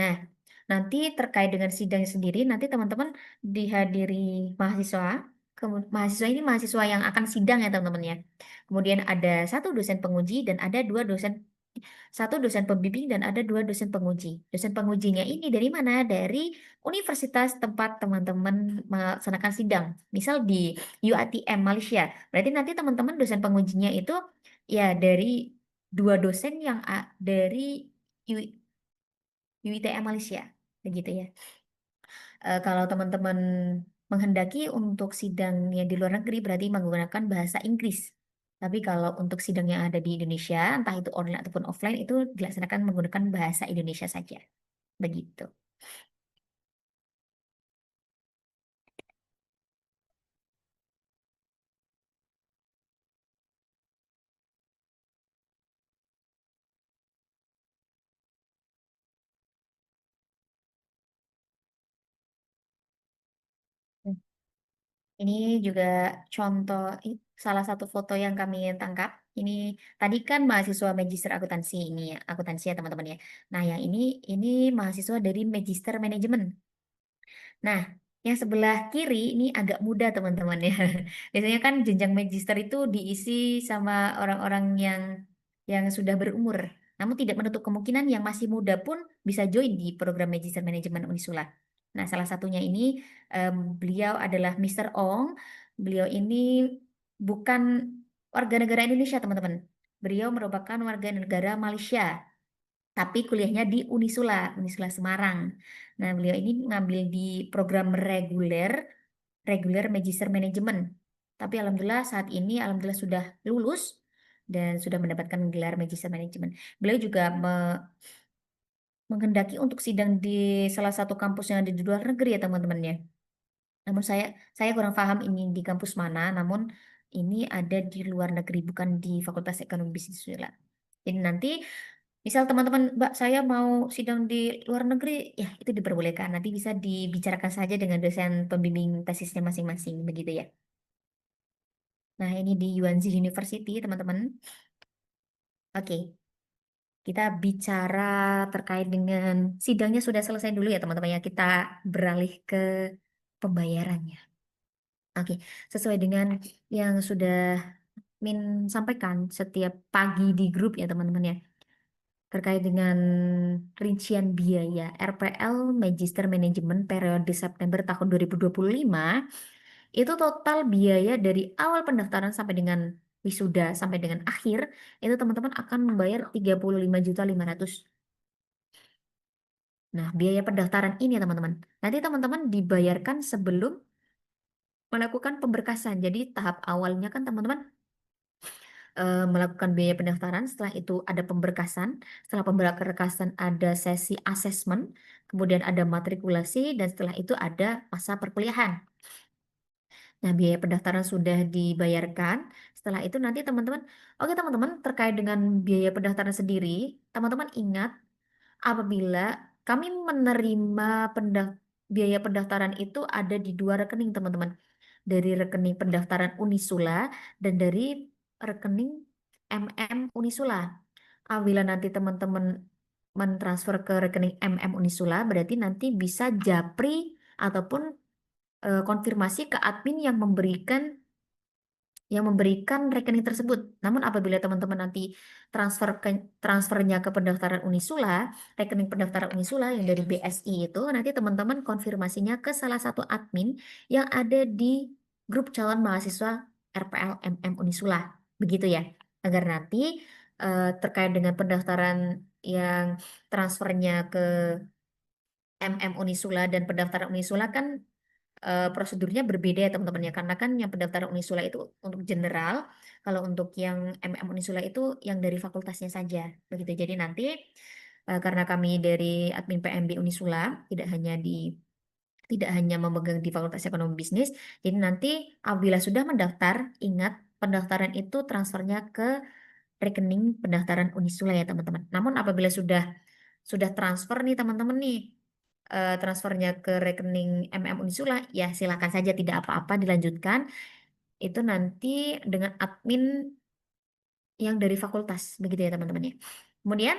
Nah, nanti terkait dengan sidang sendiri, nanti teman-teman dihadiri mahasiswa. Mahasiswa ini mahasiswa yang akan sidang ya teman-teman ya. Kemudian ada satu dosen penguji dan ada satu dosen pembimbing dan ada dua dosen penguji. Dosen pengujinya ini dari mana? Dari universitas tempat teman-teman melaksanakan sidang. Misal di UiTM Malaysia. Berarti nanti teman-teman dosen pengujinya itu ya dari dua dosen yang dari UITM Malaysia, begitu ya. Kalau teman-teman menghendaki untuk sidang yang di luar negeri berarti menggunakan bahasa Inggris. Tapi kalau untuk sidang yang ada di Indonesia, entah itu online ataupun offline, itu dilaksanakan menggunakan bahasa Indonesia saja. Begitu. Ini juga contoh salah satu foto yang kami tangkap. Ini tadi kan mahasiswa Magister Akuntansi ini ya, akuntansi ya teman-teman ya. Nah, yang ini mahasiswa dari Magister Manajemen. Nah, yang sebelah kiri ini agak muda teman-teman ya. Biasanya kan jenjang magister itu diisi sama orang-orang yang sudah berumur. Namun tidak menutup kemungkinan yang masih muda pun bisa join di program Magister Manajemen Unisula. Nah, salah satunya ini beliau adalah Mister Ong. Beliau ini bukan warga negara Indonesia, teman-teman. Beliau merupakan warga negara Malaysia tapi kuliahnya di Unisula, Unisula Semarang. Nah, beliau ini ngambil di program reguler, reguler Magister Manajemen. Tapi alhamdulillah saat ini alhamdulillah sudah lulus dan sudah mendapatkan gelar Magister Manajemen. Beliau juga menghendaki untuk sidang di salah satu kampus yang ada di luar negeri ya teman-teman ya. Namun saya kurang paham ini di kampus mana, namun ini ada di luar negeri bukan di Fakultas Ekonomi Bisnis Unisula. Jadi nanti misal teman-teman, Mbak, saya mau sidang di luar negeri, ya itu diperbolehkan. Nanti bisa dibicarakan saja dengan dosen pembimbing tesisnya masing-masing, begitu ya. Nah, ini di UNZ University, teman-teman. Oke, kita bicara terkait dengan sidangnya sudah selesai dulu ya, teman-teman ya. Kita beralih ke pembayarannya. Oke, sesuai dengan yang sudah Min sampaikan setiap pagi di grup ya, teman-teman ya. Terkait dengan rincian biaya RPL Magister Manajemen periode September tahun 2025, itu total biaya dari awal pendaftaran sampai dengan wisuda sampai dengan akhir, itu teman-teman akan membayar 35.500.000. Nah, biaya pendaftaran ini ya teman-teman. Nanti teman-teman dibayarkan sebelum melakukan pemberkasan. Jadi tahap awalnya kan teman-teman melakukan biaya pendaftaran, setelah itu ada pemberkasan, setelah pemberkasan ada sesi asesmen, kemudian ada matrikulasi, dan setelah itu ada masa perkuliahan. Nah, biaya pendaftaran sudah dibayarkan, setelah itu nanti teman-teman, oke teman-teman, terkait dengan biaya pendaftaran sendiri, teman-teman ingat apabila kami menerima biaya pendaftaran itu ada di dua rekening teman-teman, dari rekening pendaftaran Unisula dan dari rekening MM Unisula. Apabila nanti teman-teman mentransfer ke rekening MM Unisula, berarti nanti bisa japri ataupun konfirmasi ke admin yang memberikan rekening tersebut. Namun apabila teman-teman nanti transfernya ke pendaftaran Unisula, rekening pendaftaran Unisula yang dari BSI itu, nanti teman-teman konfirmasinya ke salah satu admin yang ada di grup calon mahasiswa RPL MM Unisula. Begitu ya. Agar nanti terkait dengan pendaftaran yang transfernya ke MM Unisula dan pendaftaran Unisula kan prosedurnya berbeda ya teman-teman ya karena kan yang pendaftaran Unisula itu untuk general, kalau untuk yang MM Unisula itu yang dari fakultasnya saja begitu. Jadi nanti karena kami dari admin PMB Unisula tidak hanya memegang di Fakultas Ekonomi Bisnis, jadi nanti apabila sudah mendaftar, ingat pendaftaran itu transfernya ke rekening pendaftaran Unisula ya teman-teman. Namun apabila sudah transfer nih teman-teman nih transfernya ke rekening MM Unisula, ya silakan saja tidak apa-apa dilanjutkan. Itu nanti dengan admin yang dari fakultas, begitu ya teman-teman ya. Kemudian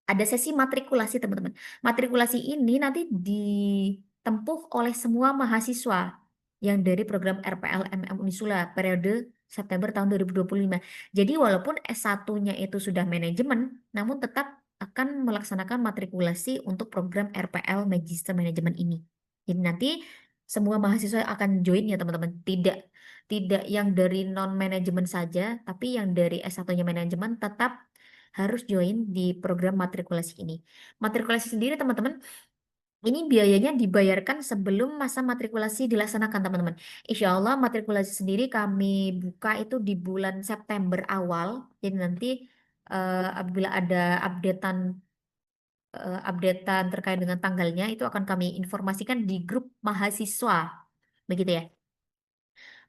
ada sesi matrikulasi teman-teman. Matrikulasi ini nanti ditempuh oleh semua mahasiswa yang dari program RPL MM Unisula periode September tahun 2025. Jadi walaupun S1-nya itu sudah manajemen, namun tetap akan melaksanakan matrikulasi untuk program RPL Magister Manajemen ini. Jadi nanti semua mahasiswa akan join ya teman-teman. Tidak tidak yang dari non manajemen saja, tapi yang dari S1-nya manajemen tetap harus join di program matrikulasi ini. Matrikulasi sendiri teman-teman, ini biayanya dibayarkan sebelum masa matrikulasi dilaksanakan teman-teman. Insya Allah matrikulasi sendiri kami buka itu di bulan September awal. Jadi nanti apabila ada updatean terkait dengan tanggalnya itu akan kami informasikan di grup mahasiswa. Begitu ya.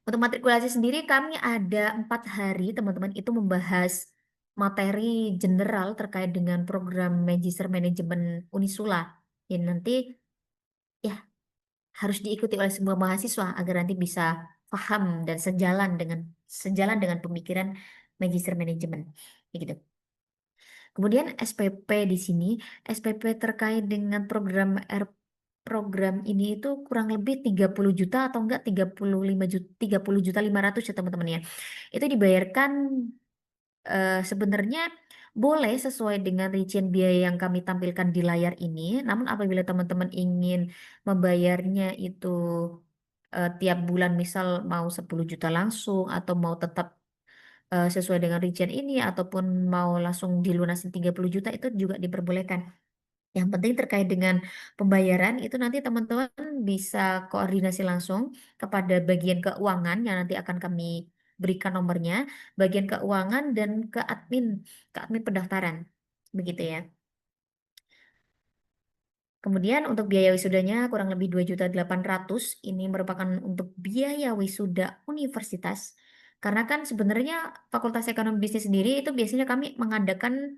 Untuk matrikulasi sendiri kami ada 4 hari teman-teman itu membahas materi general terkait dengan program Magister Manajemen Unisula. Yang nanti ya harus diikuti oleh semua mahasiswa agar nanti bisa paham dan sejalan dengan pemikiran Magister Manajemen. Begitu. Kemudian SPP di sini, SPP terkait dengan program ini itu kurang lebih 30 juta atau enggak 35 juta 30 juta 500 ya teman-teman ya. Itu dibayarkan sebenarnya boleh sesuai dengan rincian biaya yang kami tampilkan di layar ini. Namun apabila teman-teman ingin membayarnya itu tiap bulan misal mau 10 juta langsung atau mau tetap sesuai dengan rincian ini ataupun mau langsung dilunasin 30 juta itu juga diperbolehkan. Yang penting terkait dengan pembayaran itu nanti teman-teman bisa koordinasi langsung kepada bagian keuangan yang nanti akan kami berikan nomornya, bagian keuangan dan ke admin pendaftaran. Begitu ya. Kemudian untuk biaya wisudanya kurang lebih 2.800.000 ini merupakan untuk biaya wisuda universitas. Karena kan sebenarnya Fakultas Ekonomi Bisnis sendiri itu biasanya kami mengadakan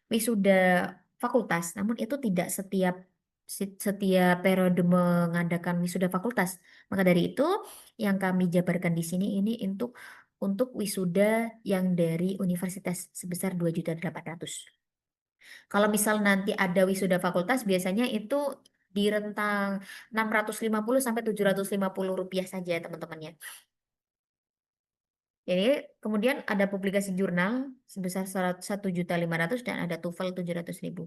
wisuda fakultas, namun itu tidak setiap periode mengadakan wisuda fakultas. Maka dari itu yang kami jabarkan di sini ini untuk wisuda yang dari universitas sebesar 2.800.000. Kalau misal nanti ada wisuda fakultas biasanya itu di rentang 650 sampai 750 rupiah saja teman-teman ya. Jadi kemudian ada publikasi jurnal sebesar 1.500.000 dan ada TOEFL 700.000.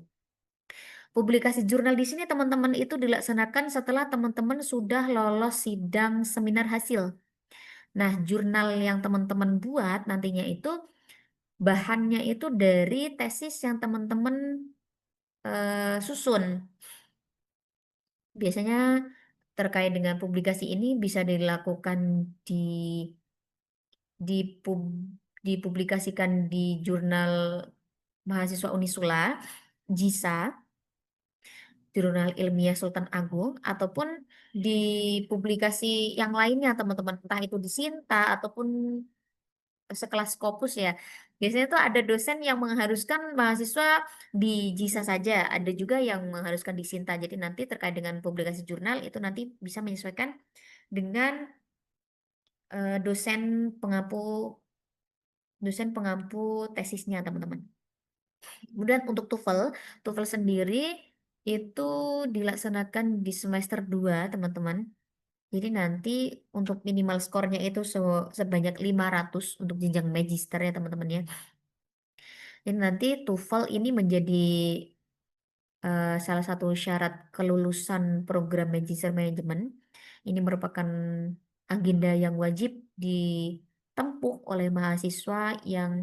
Publikasi jurnal di sini teman-teman itu dilaksanakan setelah teman-teman sudah lolos sidang seminar hasil. Nah, jurnal yang teman-teman buat nantinya itu bahannya itu dari tesis yang teman-teman susun. Biasanya terkait dengan publikasi ini bisa dilakukan di dipub- dipublikasikan di jurnal mahasiswa Unisula, JISA, Jurnal Ilmiah Sultan Agung, ataupun di publikasi yang lainnya teman-teman, entah itu di Sinta ataupun sekelas Scopus ya. Biasanya tuh ada dosen yang mengharuskan mahasiswa di JISA saja, ada juga yang mengharuskan di Sinta. Jadi nanti terkait dengan publikasi jurnal itu nanti bisa menyesuaikan dengan dosen pengampu tesisnya teman-teman. Kemudian untuk TOEFL sendiri itu dilaksanakan di semester 2 teman-teman. Jadi nanti untuk minimal skornya itu sebanyak 500 untuk jenjang magister ya teman-teman ya. Jadi nanti TOEFL ini menjadi salah satu syarat kelulusan program Magister Manajemen. Ini merupakan agenda yang wajib ditempuh oleh mahasiswa yang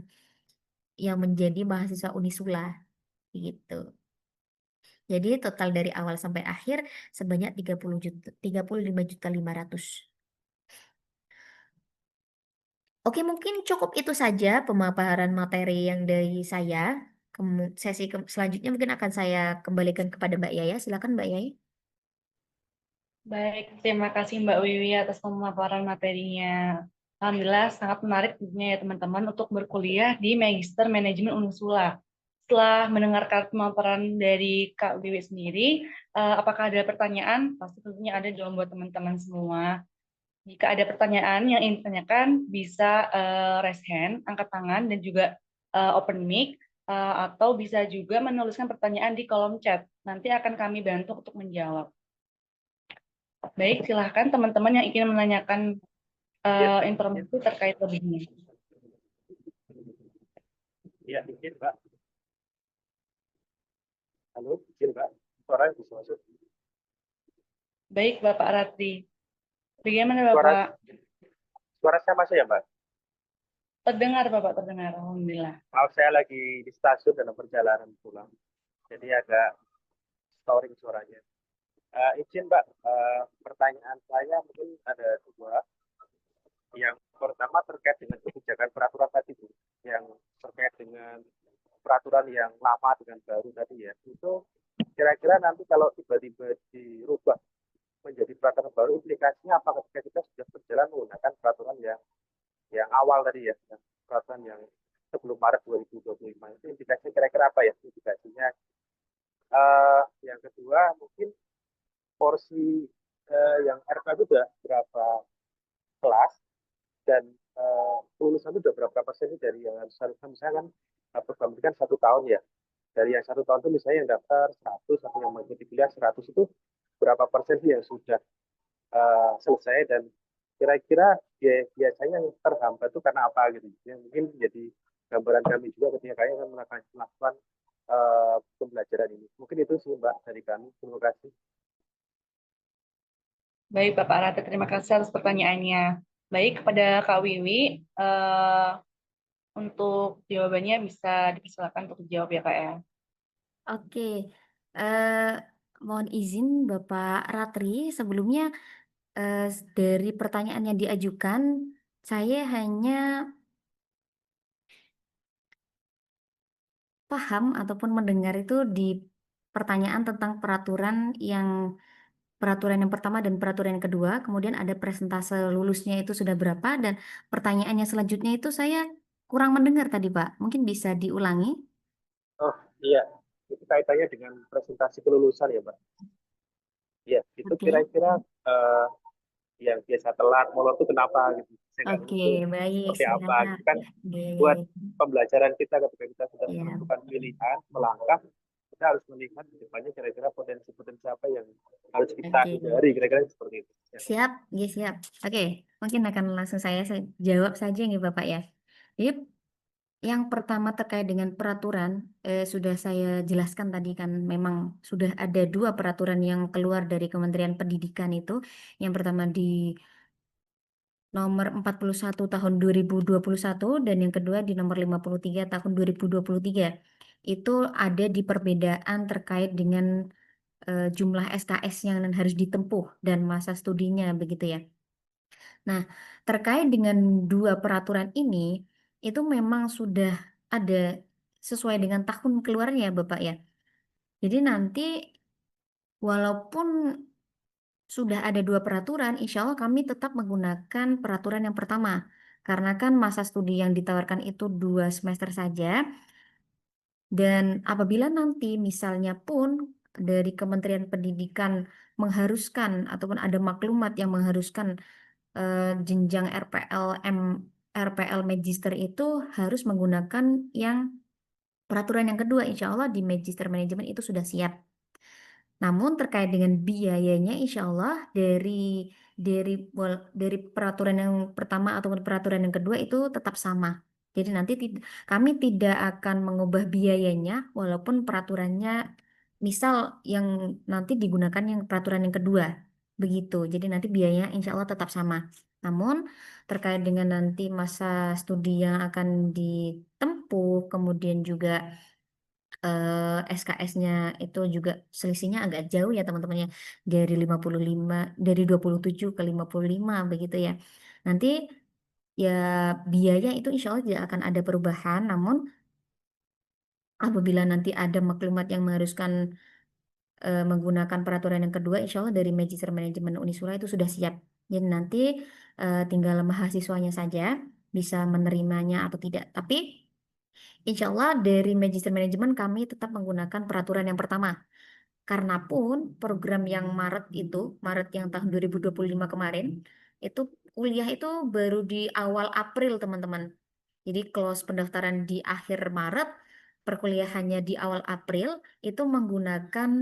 menjadi mahasiswa Unisula gitu. Jadi total dari awal sampai akhir sebanyak 30 juta, 35.500.000. Oke, mungkin cukup itu saja pemaparan materi yang dari saya. Sesi selanjutnya mungkin akan saya kembalikan kepada Mbak Yaya. Silakan Mbak Yaya. Baik, terima kasih Mbak Wiwi atas pemaparan materinya. Alhamdulillah sangat menarik tentunya ya teman-teman untuk berkuliah di Magister Manajemen Unisula. Setelah mendengarkan pemaparan dari Kak Wiwi sendiri, apakah ada pertanyaan? Pasti tentunya ada dong buat teman-teman semua. Jika ada pertanyaan yang ingin ditanyakan, bisa raise hand, angkat tangan, dan juga open mic, atau bisa juga menuliskan pertanyaan di kolom chat. Nanti akan kami bantu untuk menjawab. Baik, silahkan teman-teman yang ingin menanyakan informasi terkait lebihnya. Iya, izin Mbak. Halo, izin Mbak. Suaranya bisa masuk. Baik, Bapak Ratri. Bagaimana Bapak? Suara saya masuk ya Mbak? Terdengar Bapak, terdengar. Alhamdulillah. Maaf, saya lagi di stasiun dalam perjalanan pulang, jadi agak storing suaranya. Izin Mbak, pertanyaan saya mungkin ada dua. Yang pertama terkait dengan kebijakan peraturan tadi Bu, yang terkait dengan peraturan yang lama dengan baru tadi ya. Itu kira-kira nanti kalau tiba-tiba dirubah menjadi peraturan baru, implikasinya apa ketika kita sudah berjalan menggunakan peraturan yang awal tadi ya, peraturan yang sebelum Maret 2025 itu implikasinya kira-kira apa ya implikasinya. Yang kedua mungkin porsi yang RK itu sudah berapa kelas dan lulusan itu sudah berapa persen dari yang harusnya misalnya kan program ini kan 1 tahun ya, dari yang 1 tahun itu misalnya yang daftar 100 atau yang mengikuti kuliah 100 itu berapa persen sih yang sudah selesai dan kira-kira biasanya yang terhambat itu karena apa gitu ya, mungkin jadi gambaran kami juga ketika kalian akan melakukan pembelajaran ini. Mungkin itu sih Mbak dari kami. Terima kasih. Baik Bapak Rata, terima kasih atas pertanyaannya. Baik, kepada Kak Wiwi, untuk jawabannya bisa dipersilakan untuk dijawab ya Kak ya. Oke, eh, mohon izin Bapak Ratri, sebelumnya dari pertanyaan yang diajukan, saya hanya paham ataupun mendengar itu di pertanyaan tentang peraturan yang pertama dan peraturan yang kedua, kemudian ada presentase lulusnya itu sudah berapa, dan pertanyaannya selanjutnya itu saya kurang mendengar tadi, Pak. Mungkin bisa diulangi? Oh iya, itu kaitannya dengan presentasi kelulusan ya Mbak. Ya, itu Oke. kira-kira yang biasa telat molor itu kenapa gitu. Saya nggak Oke, ngerti itu baik, seperti apa siap. gitu kan. Ya, ya, Buat ya. pembelajaran kita ketika kita sudah Ya, menentukan pilihan, melangkah, kita harus melihat di depannya kira-kira potensi-potensi apa yang harus kita oke. hindari, kira-kira seperti itu. Ya. Siap, ya siap. Oke, mungkin akan langsung saya jawab saja nih Bapak ya. Jadi yang pertama terkait dengan peraturan, sudah saya jelaskan tadi kan memang sudah ada dua peraturan yang keluar dari Kementerian Pendidikan itu. Yang pertama di nomor 41 tahun 2021 dan yang kedua di nomor 53 tahun 2023. Itu ada di perbedaan terkait dengan jumlah SKS yang harus ditempuh dan masa studinya begitu ya. Nah, terkait dengan dua peraturan ini, itu memang sudah ada sesuai dengan tahun keluarnya, Bapak ya. Jadi nanti walaupun sudah ada dua peraturan, insya Allah kami tetap menggunakan peraturan yang pertama. Karena kan masa studi yang ditawarkan itu 2 semester saja. Dan apabila nanti misalnya pun dari Kementerian Pendidikan mengharuskan ataupun ada maklumat yang mengharuskan jenjang RPL Magister itu harus menggunakan yang peraturan yang kedua, insya Allah di Magister Manajemen itu sudah siap. Namun terkait dengan biayanya, insya Allah dari peraturan yang pertama ataupun peraturan yang kedua itu tetap sama. Jadi nanti kami tidak akan mengubah biayanya, walaupun peraturannya misal yang nanti digunakan yang peraturan yang kedua, begitu. Jadi nanti biayanya insya Allah tetap sama. Namun terkait dengan nanti masa studi yang akan ditempuh, kemudian juga SKS-nya itu juga selisihnya agak jauh ya teman-teman ya, dari 55 dari 27 ke 55 begitu ya. Nanti ya biaya itu insya Allah tidak akan ada perubahan, namun apabila nanti ada maklumat yang mengharuskan menggunakan peraturan yang kedua, insya Allah dari Magister Manajemen Unisula itu sudah siap. Jadi nanti tinggal mahasiswanya saja bisa menerimanya atau tidak. Tapi insya Allah dari Magister Manajemen kami tetap menggunakan peraturan yang pertama. Karena pun program yang Maret yang tahun 2025 kemarin, itu kuliah itu baru di awal April, teman-teman. Jadi close pendaftaran di akhir Maret, perkuliahannya di awal April, itu menggunakan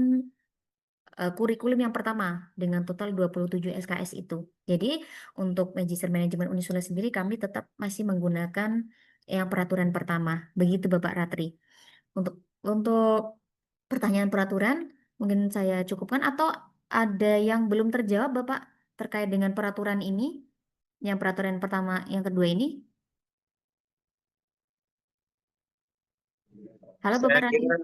kurikulum yang pertama dengan total 27 SKS itu. Jadi untuk Magister Manajemen Unisula sendiri kami tetap masih menggunakan yang peraturan pertama. Begitu Bapak Ratri. Untuk pertanyaan peraturan mungkin saya cukupkan atau ada yang belum terjawab Bapak terkait dengan peraturan ini, yang peraturan pertama, yang kedua ini? Halo Saya Bapak Rati. kira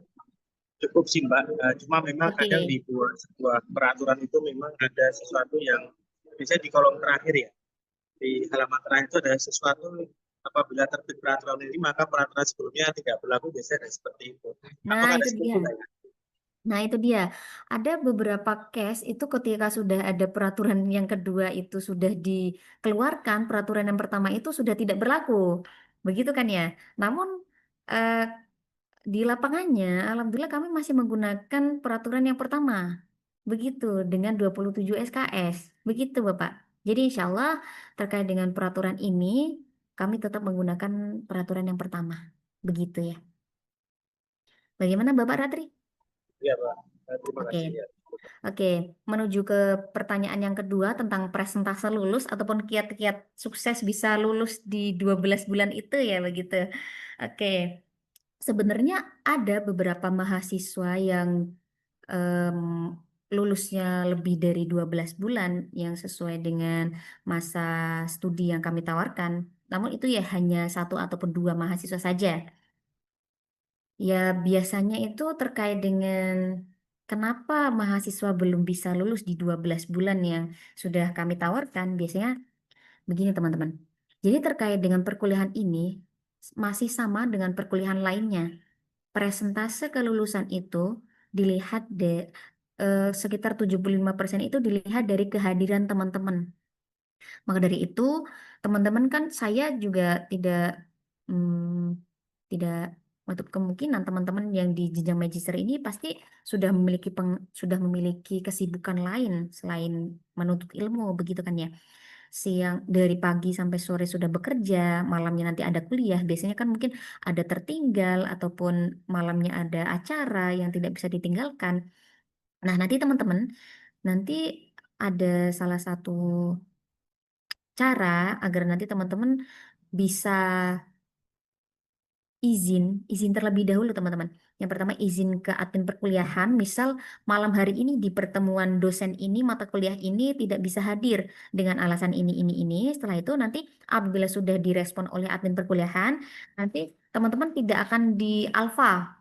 cukup sih Mbak. Cuma memang Oke. kadang di sebuah peraturan itu memang ada sesuatu yang biasanya di kolom terakhir ya. Di halaman terakhir itu ada sesuatu apabila terbit peraturan ini maka peraturan sebelumnya tidak berlaku biasanya ada seperti itu. Nah, Apakah ada itu seperti dia. itu Mbak? Nah, itu dia. Ada beberapa case itu ketika sudah ada peraturan yang kedua itu sudah dikeluarkan, peraturan yang pertama itu sudah tidak berlaku. Begitu kan ya. Namun eh, di lapangannya, alhamdulillah kami masih menggunakan peraturan yang pertama. Begitu dengan 27 SKS. Begitu, Bapak. Jadi insya Allah terkait dengan peraturan ini, kami tetap menggunakan peraturan yang pertama. Begitu ya. Bagaimana Bapak Ratri? Iya Pak. Terima Oke. kasih ya. Oke, menuju ke pertanyaan yang kedua tentang presentase lulus ataupun kiat-kiat sukses bisa lulus di 12 bulan itu ya begitu. Oke, sebenarnya ada beberapa mahasiswa yang em, lulusnya lebih dari 12 bulan yang sesuai dengan masa studi yang kami tawarkan. Namun itu ya hanya satu ataupun dua mahasiswa saja. Ya, biasanya itu terkait dengan kenapa mahasiswa belum bisa lulus di 12 bulan yang sudah kami tawarkan. Biasanya begini, teman-teman. Jadi terkait dengan perkuliahan ini masih sama dengan perkuliahan lainnya. Presentase kelulusan itu dilihat sekitar 75% itu dilihat dari kehadiran teman-teman. Maka dari itu, teman-teman kan saya juga tidak menutup kemungkinan teman-teman yang di jenjang magister ini pasti sudah memiliki kesibukan lain selain menuntut ilmu, begitu kan ya. Siang dari pagi sampai sore sudah bekerja, malamnya nanti ada kuliah. Biasanya kan mungkin ada tertinggal ataupun malamnya ada acara yang tidak bisa ditinggalkan. Nah, nanti teman-teman nanti ada salah satu cara agar nanti teman-teman bisa izin terlebih dahulu teman-teman. Yang pertama izin ke admin perkuliahan, misal malam hari ini di pertemuan dosen ini mata kuliah ini tidak bisa hadir dengan alasan ini. Setelah itu nanti apabila sudah direspon oleh admin perkuliahan, nanti teman-teman tidak akan di alfa.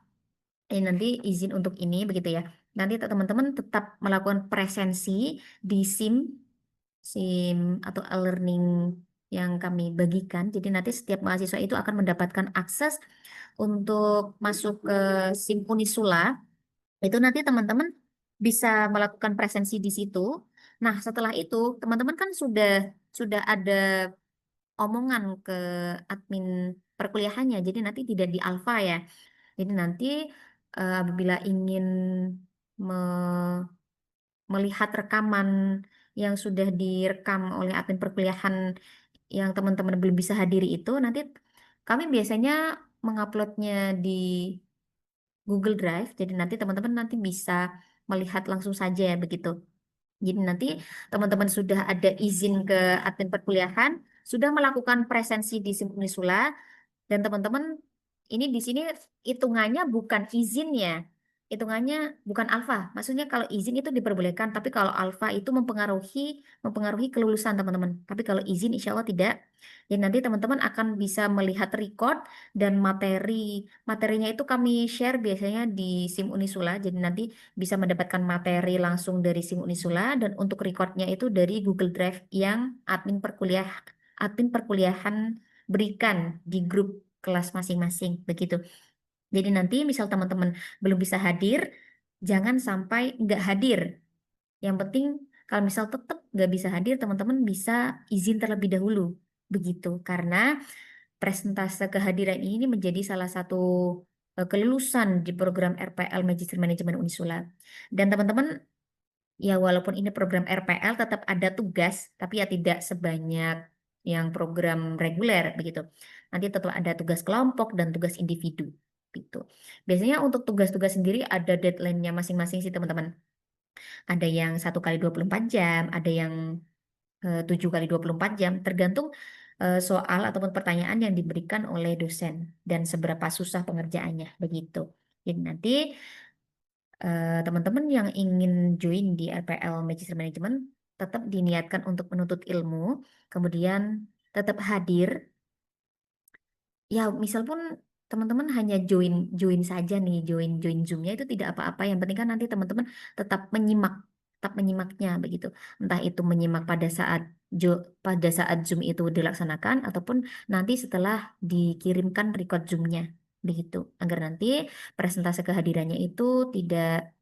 Nanti izin untuk ini begitu ya. Nanti teman-teman tetap melakukan presensi di SIM atau e-learning yang kami bagikan. Jadi nanti setiap mahasiswa itu akan mendapatkan akses untuk masuk ke SIM Unisula. Itu nanti teman-teman bisa melakukan presensi di situ. Nah, setelah itu teman-teman kan sudah ada omongan ke admin perkuliahannya. Jadi nanti tidak di alfa ya. Jadi nanti apabila ingin me- melihat rekaman yang sudah direkam oleh admin perkuliahan yang teman-teman belum bisa hadiri itu, nanti kami biasanya menguploadnya di Google Drive. Jadi nanti teman-teman nanti bisa melihat langsung saja ya begitu. Jadi nanti teman-teman sudah ada izin ke admin perkuliahan, sudah melakukan presensi di Simpunisula, dan teman-teman, ini di sini hitungannya bukan izin ya. Hitungannya bukan alfa. Maksudnya kalau izin itu diperbolehkan, tapi kalau alfa itu mempengaruhi kelulusan teman-teman. Tapi kalau izin insya Allah tidak. Jadi nanti teman-teman akan bisa melihat record dan materinya itu kami share biasanya di SIM Unisula. Jadi nanti bisa mendapatkan materi langsung dari SIM Unisula dan untuk recordnya itu dari Google Drive yang admin perkuliahan berikan di grup kelas masing-masing begitu. Jadi nanti misal teman-teman belum bisa hadir, jangan sampai nggak hadir. Yang penting kalau misal tetap nggak bisa hadir, teman-teman bisa izin terlebih dahulu begitu. Karena presentase kehadiran ini menjadi salah satu kelulusan di program RPL Magister Manajemen Unisula. Dan teman-teman ya walaupun ini program RPL tetap ada tugas, tapi ya tidak sebanyak yang program reguler begitu. Nanti tetap ada tugas kelompok dan tugas individu gitu. Biasanya untuk tugas-tugas sendiri ada deadline-nya masing-masing sih teman-teman. Ada yang 1 kali 24 jam, ada yang 7 kali 24 jam, tergantung soal ataupun pertanyaan yang diberikan oleh dosen dan seberapa susah pengerjaannya begitu. Jadi nanti teman-teman yang ingin join di RPL Magister Management tetap diniatkan untuk menuntut ilmu, kemudian tetap hadir. Ya, misal pun teman-teman hanya join join saja nih, join join Zoom-nya itu tidak apa-apa. Yang penting kan nanti teman-teman tetap menyimaknya begitu. Entah itu menyimak pada saat Zoom itu dilaksanakan ataupun nanti setelah dikirimkan record Zoom-nya begitu. Agar nanti presentase kehadirannya itu tidak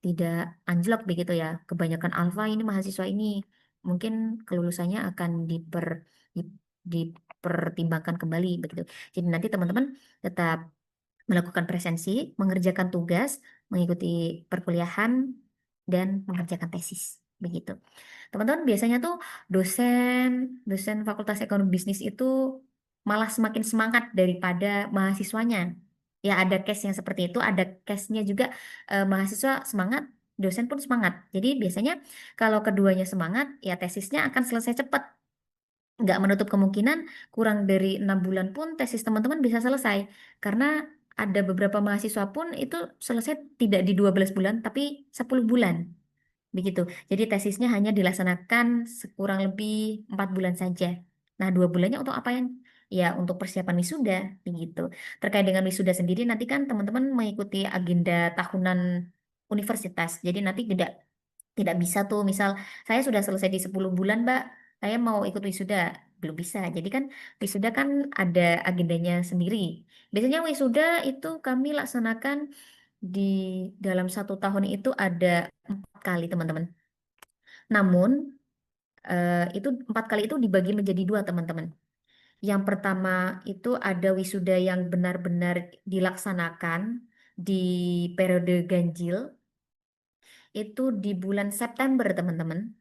tidak anjlok begitu ya. Kebanyakan alfa ini mahasiswa ini mungkin kelulusannya akan di- dipertimbangkan kembali begitu. Jadi nanti teman-teman tetap melakukan presensi, mengerjakan tugas, mengikuti perkuliahan dan mengerjakan tesis begitu. Teman-teman biasanya tuh dosen dosen Fakultas Ekonomi Bisnis itu malah semakin semangat daripada mahasiswanya. Ya ada case yang seperti itu, ada case-nya juga mahasiswa semangat, dosen pun semangat. Jadi biasanya kalau keduanya semangat, ya tesisnya akan selesai cepat. Nggak menutup kemungkinan kurang dari 6 bulan pun tesis teman-teman bisa selesai. Karena ada beberapa mahasiswa pun itu selesai tidak di 12 bulan, tapi 10 bulan. Begitu. Jadi tesisnya hanya dilaksanakan sekurang lebih 4 bulan saja. Nah, 2 bulannya untuk apa yang? Ya, untuk persiapan wisuda, begitu. Terkait dengan wisuda sendiri, nanti kan teman-teman mengikuti agenda tahunan universitas. Jadi nanti tidak bisa tuh, misal saya sudah selesai di 10 bulan, Mbak. Saya mau ikut wisuda. Belum bisa. Jadi kan wisuda kan ada agendanya sendiri. Biasanya wisuda itu kami laksanakan di dalam 1 tahun itu ada 4 kali, teman-teman. Namun, itu 4 kali itu dibagi menjadi dua, teman-teman. Yang pertama itu ada wisuda yang benar-benar dilaksanakan di periode ganjil, itu di bulan September, teman-teman.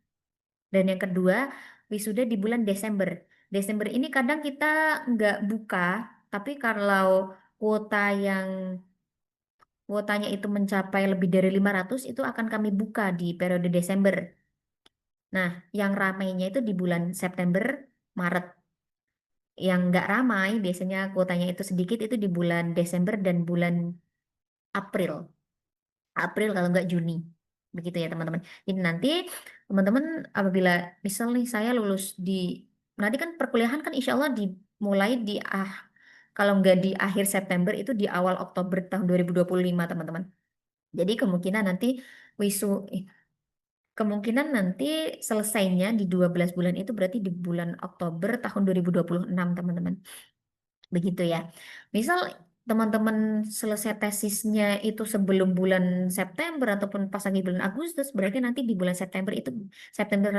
Dan yang kedua, wisuda di bulan Desember. Desember ini kadang kita nggak buka, tapi kalau kuota yang kuotanya itu mencapai lebih dari 500, itu akan kami buka di periode Desember. Nah, yang ramainya itu di bulan September, Maret. Yang nggak ramai, biasanya kuotanya itu sedikit, itu di bulan Desember dan bulan April. April kalau nggak Juni. Begitu ya teman-teman. Jadi nanti teman-teman apabila misal nih saya lulus nanti kan perkuliahan kan insya Allah dimulai kalau nggak di akhir September itu di awal Oktober tahun 2025, teman-teman. Jadi wisu eh, kemungkinan nanti selesainya di 12 bulan itu berarti di bulan Oktober tahun 2026, teman-teman. Begitu ya. Misal teman-teman selesai tesisnya itu sebelum bulan September ataupun pas lagi bulan Agustus, berarti nanti di bulan September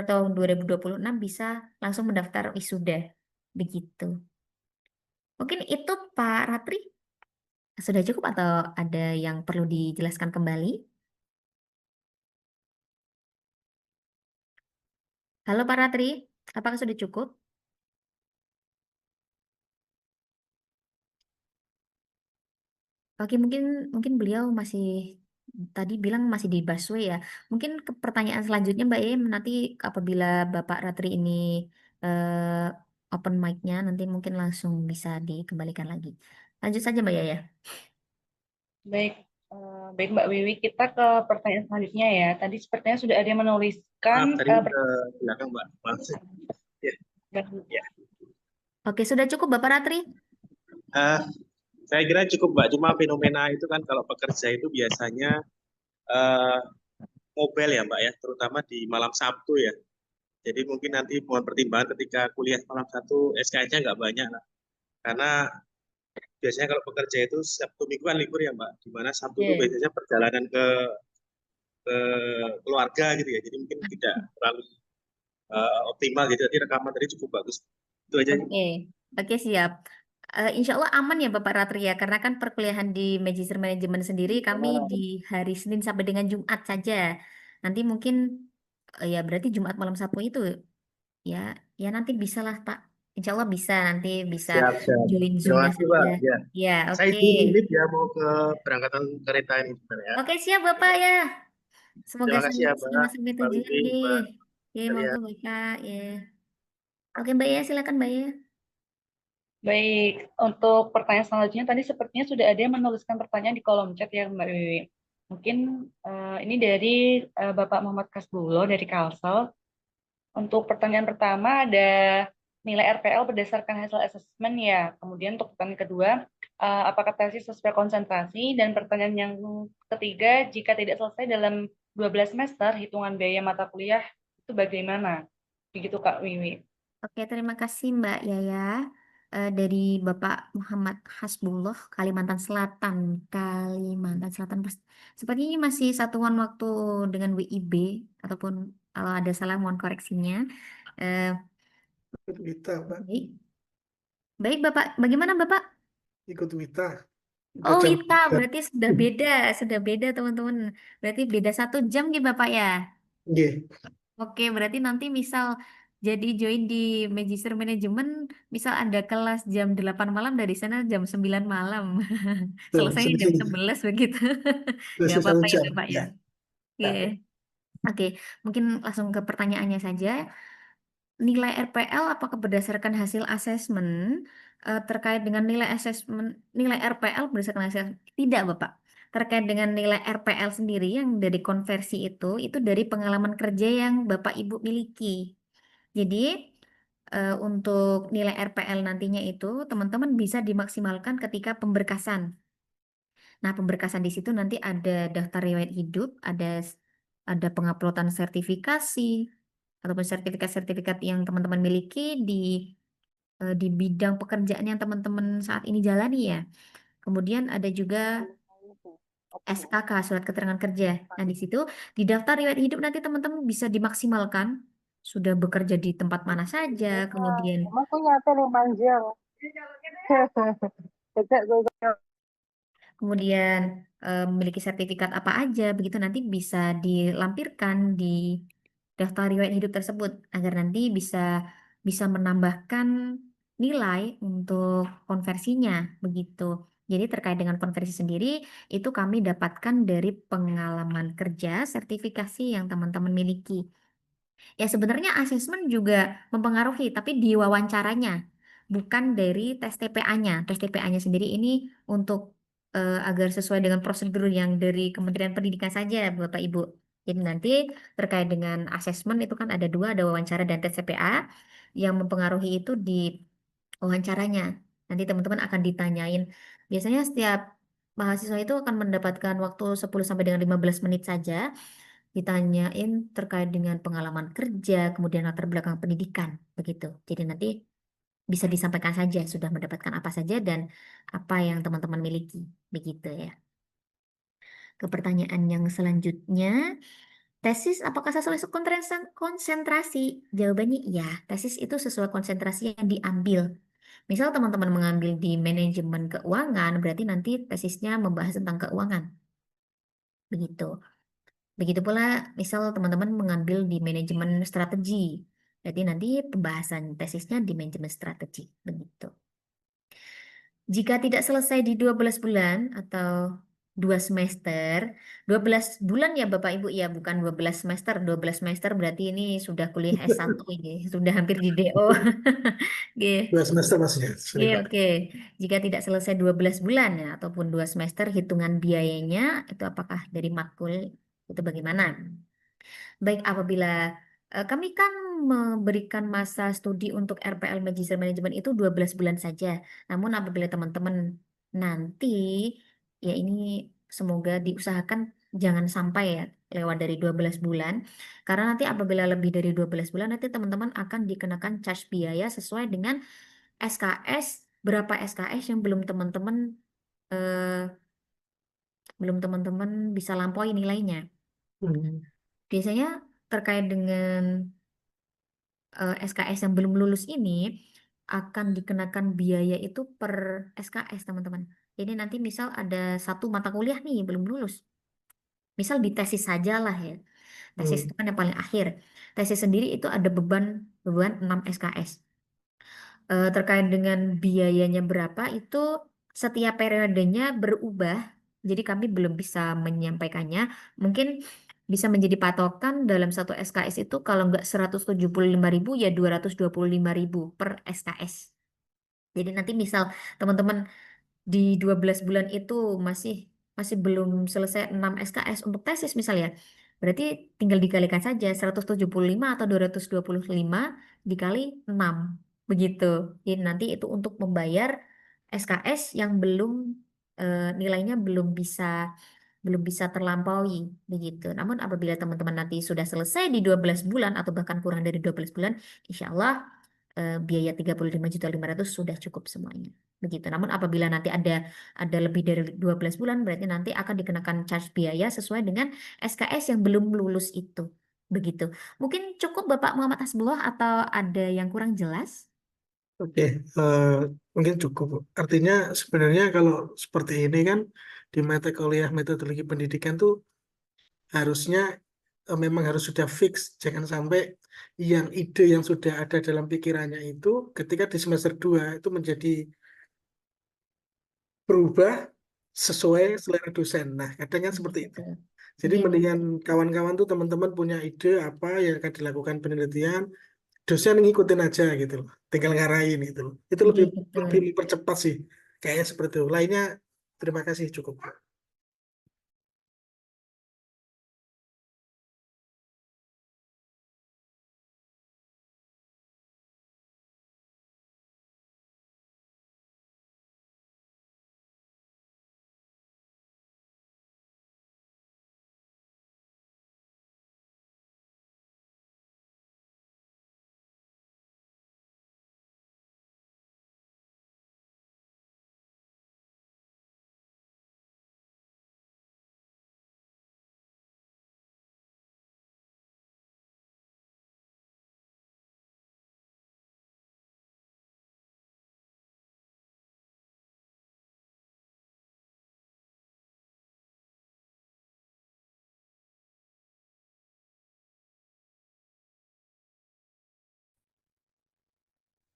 tahun 2026 bisa langsung mendaftar wisuda. Begitu. Mungkin itu Pak Ratri sudah cukup atau ada yang perlu dijelaskan kembali? Halo Pak Ratri, apakah sudah cukup? Oke, mungkin mungkin beliau masih tadi bilang masih di busway ya. Mungkin ke pertanyaan selanjutnya Mbak Em nanti apabila Bapak Ratri ini open mic-nya nanti mungkin langsung bisa dikembalikan lagi. Lanjut saja Mbak Yaya. Baik, baik Mbak Wiwi, kita ke pertanyaan selanjutnya ya. Tadi sepertinya sudah ada yang menuliskan Maaf, tadi ke belakang, Mbak. Maaf. Ya, ya. Oke, sudah cukup Bapak Ratri? Eh, saya kira cukup, Mbak. Cuma fenomena itu kan kalau pekerja itu biasanya eh, mobile ya, Mbak ya, terutama di malam Sabtu ya. Jadi mungkin nanti mohon pertimbangan ketika kuliah malam Sabtu SKS-nya nggak banyak lah. Karena biasanya kalau pekerja itu Sabtu Minggu kan libur ya, Mbak. Di mana Sabtu itu Oke. biasanya perjalanan ke keluarga gitu ya. Jadi mungkin tidak terlalu optimal gitu. Jadi rekaman tadi cukup bagus. Itu aja. Oke, oke siap. Insya Allah aman ya Bapak Ratri ya, karena kan perkuliahan di Magister Manajemen sendiri kami di hari Senin sampai dengan Jumat saja. Nanti mungkin ya berarti Jumat malam Sabtu itu ya ya nanti bisa lah Pak. Insya Allah bisa nanti bisa Siap, siap. join Terima Zoom-nya kasih, saja. Mbak. Ya. Ya Saya oke. izin ini dia mau ke berangkatan kereta ini sebenarnya ya. Oke siap Bapak ya. Semoga Terima kasih ya, selamat Mbak. sampai Mbak tujuan Wiwi, deh. Mbak Ya Arya. monggo Bapak ya. Oke Mbak ya silakan Mbak ya. baik, untuk pertanyaan selanjutnya tadi sepertinya sudah ada yang menuliskan pertanyaan di kolom chat ya Mbak Wiwi. Mungkin ini dari Bapak Muhammad Kasbulo dari Kalsel. Untuk pertanyaan pertama ada nilai RPL berdasarkan hasil asesmen ya. Kemudian untuk pertanyaan kedua, apakah tesis sesuai konsentrasi? Dan pertanyaan yang ketiga, jika tidak selesai dalam 12 semester, hitungan biaya mata kuliah itu bagaimana? Begitu Kak Wiwi. Oke, terima kasih Mbak Yaya. Dari Bapak Muhammad Hasbullah, Kalimantan Selatan. Kalimantan Selatan. Sepertinya ini masih satuan waktu dengan WIB, ataupun kalau ada salah mohon koreksinya. Eh, Ikut Wita, Pak. baik. Baik, Bapak. Bagaimana Bapak? Ikut Wita. Oh, Jam Wita, berarti sudah beda teman-teman. Berarti beda 1 jam gitu Bapak ya. Nggih. Oke, berarti nanti misal jadi join di Magister Manajemen, misal ada kelas jam 8 malam, dari sana jam 9 malam. Tuh, Selesainya jam sedikit. 11 begitu. Nggak Masih satu apa-apa ya jam. Bapak ya. Ya. Oke, Ya. Oke, mungkin langsung ke pertanyaannya saja. Nilai RPL apakah berdasarkan hasil asesmen? Terkait dengan nilai asesmen, nilai RPL berdasarkan hasil, tidak Bapak. Terkait dengan nilai RPL sendiri yang dari konversi itu dari pengalaman kerja yang Bapak Ibu miliki. Jadi untuk nilai RPL nantinya itu teman-teman bisa dimaksimalkan ketika pemberkasan. Nah, pemberkasan di situ nanti ada daftar riwayat hidup, ada penguploadan sertifikasi ataupun sertifikat-sertifikat yang teman-teman miliki di bidang pekerjaan yang teman-teman saat ini jalani ya. Kemudian ada juga SKK, surat keterangan kerja. Nah, di situ di daftar riwayat hidup nanti teman-teman bisa dimaksimalkan sudah bekerja di tempat mana saja, kemudian Emang aku nyata nih panjang. Tidak gue. kemudian memiliki sertifikat apa aja, begitu nanti bisa dilampirkan di daftar riwayat hidup tersebut agar nanti bisa bisa menambahkan nilai untuk konversinya begitu. Jadi terkait dengan konversi sendiri itu kami dapatkan dari pengalaman kerja, sertifikasi yang teman-teman miliki. Ya sebenarnya asesmen juga mempengaruhi, tapi di wawancaranya, bukan dari tes TPA-nya. Tes TPA-nya sendiri ini untuk agar sesuai dengan prosedur yang dari Kementerian Pendidikan saja, Bapak Ibu. Jadi nanti terkait dengan asesmen itu kan ada dua, ada wawancara dan tes TPA. Yang mempengaruhi itu di wawancaranya. Nanti teman-teman akan ditanyain. Biasanya setiap mahasiswa itu akan mendapatkan waktu 10 sampai dengan 15 menit saja ditanyain terkait dengan pengalaman kerja, kemudian latar belakang pendidikan, begitu. Jadi nanti bisa disampaikan saja sudah mendapatkan apa saja dan apa yang teman-teman miliki, begitu ya. Ke pertanyaan yang selanjutnya, tesis apakah sesuai konsentrasi? Jawabannya iya, tesis itu sesuai konsentrasi yang diambil. Misal teman-teman mengambil di manajemen keuangan, berarti nanti tesisnya membahas tentang keuangan, begitu. Begitu pula, misal teman-teman mengambil di manajemen strategi, jadi nanti pembahasan tesisnya di manajemen strategi, begitu. Jika tidak selesai di 12 bulan atau 2 semester, 12 bulan ya Bapak Ibu ya, bukan 12 semester. 12 semester berarti ini sudah kuliah S1 ini, sudah hampir di DO. Oke. 2 semester Mas ya. Sorry, Oke, Pak. oke. Jika tidak selesai 12 bulan ya, ataupun 2 semester, hitungan biayanya itu apakah dari makul itu bagaimana? Baik, apabila kami kan memberikan masa studi untuk RPL Magister Management itu 12 bulan saja. Namun apabila teman-teman nanti, ya ini semoga diusahakan jangan sampai ya lewat dari 12 bulan. Karena nanti apabila lebih dari 12 bulan, nanti teman-teman akan dikenakan charge biaya sesuai dengan SKS, berapa SKS yang eh, belum teman-teman bisa lampaui nilainya. Hmm. Biasanya terkait dengan SKS yang belum lulus ini akan dikenakan biaya itu per SKS teman-teman. Jadi nanti misal ada satu mata kuliah nih belum lulus. Misal di tesis saja lah ya. Tesis Hmm. itu kan yang paling akhir. Tesis sendiri itu ada beban beban 6 SKS. Terkait dengan biayanya berapa itu setiap periodenya berubah. Jadi kami belum bisa menyampaikannya. Mungkin bisa menjadi patokan dalam satu SKS itu kalau nggak 175.000 ya 225.000 per SKS. Jadi nanti misal teman-teman di 12 bulan itu masih masih belum selesai 6 SKS untuk tesis misalnya. Berarti tinggal dikalikan saja 175 atau 225 dikali 6. begitu. Jadi nanti itu untuk membayar SKS yang nilainya belum bisa terlampaui begitu. Namun apabila teman-teman nanti sudah selesai di 12 bulan atau bahkan kurang dari 12 bulan, insya Allah biaya 35.500.000 sudah cukup semuanya. Begitu. Namun apabila nanti ada lebih dari 12 bulan, berarti nanti akan dikenakan charge biaya sesuai dengan SKS yang belum lulus itu. Begitu. Mungkin cukup Bapak Muhammad Hasbullah atau ada yang kurang jelas? Oke, mungkin cukup. Artinya sebenarnya kalau seperti ini kan di mata kuliah metodologi pendidikan tuh harusnya memang harus sudah fix. Jangan sampai yang ide yang sudah ada dalam pikirannya itu ketika di semester 2 itu menjadi berubah sesuai selera dosen. Nah, kadang kan seperti itu. Betul. Jadi Iya, mendingan kawan-kawan tuh teman-teman punya ide apa yang akan dilakukan penelitian, dosen ngikutin aja gitu loh, tinggal ngarahin gitu loh. Itu iya lebih betul. lebih mempercepat sih, kayaknya seperti itu. Lainnya terima kasih cukup.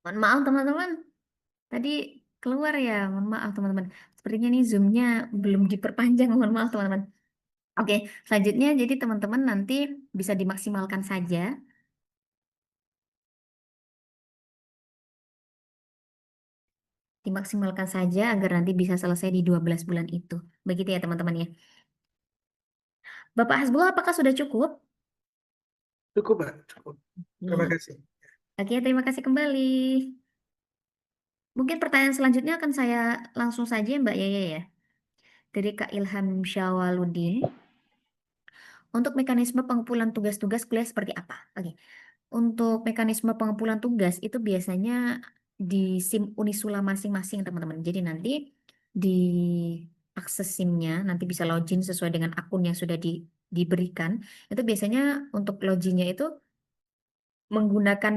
Mohon maaf teman-teman, tadi keluar ya. Mohon maaf teman-teman. Sepertinya nih Zoom-nya belum diperpanjang. Mohon maaf teman-teman. Oke, selanjutnya jadi teman-teman nanti bisa dimaksimalkan saja. Dimaksimalkan saja agar nanti bisa selesai di 12 bulan itu. Begitu ya teman-teman ya. Bapak Hasbullah apakah sudah cukup? Cukup, Pak, cukup. Terima Oke, kasih. Oke, terima kasih kembali. Mungkin pertanyaan selanjutnya akan saya langsung saja Mbak Yaya ya. Dari Kak Ilham Syawaludin. Untuk mekanisme pengumpulan tugas-tugas kuliah seperti apa? Oke. Untuk mekanisme pengumpulan tugas itu biasanya di SIM Unisula masing-masing teman-teman. Jadi nanti di akses SIM-nya nanti bisa login sesuai dengan akun yang sudah diberikan. Itu biasanya untuk loginnya itu menggunakan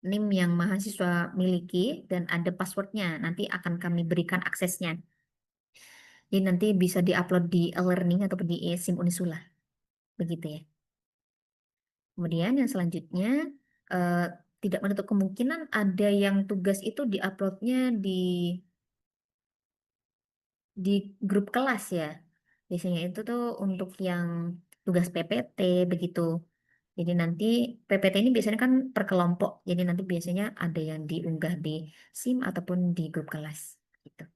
NIM yang mahasiswa miliki dan ada passwordnya. Nanti akan kami berikan aksesnya. Jadi nanti bisa diupload di e-learning ataupun di SIM Unisula. Begitu ya. Kemudian yang selanjutnya eh, tidak menutup kemungkinan ada yang tugas itu diuploadnya di grup kelas ya. Biasanya itu tuh untuk yang tugas PPT begitu. Jadi nanti PPT ini biasanya kan per kelompok. Jadi nanti biasanya ada yang diunggah di SIM ataupun di grup kelas gitu.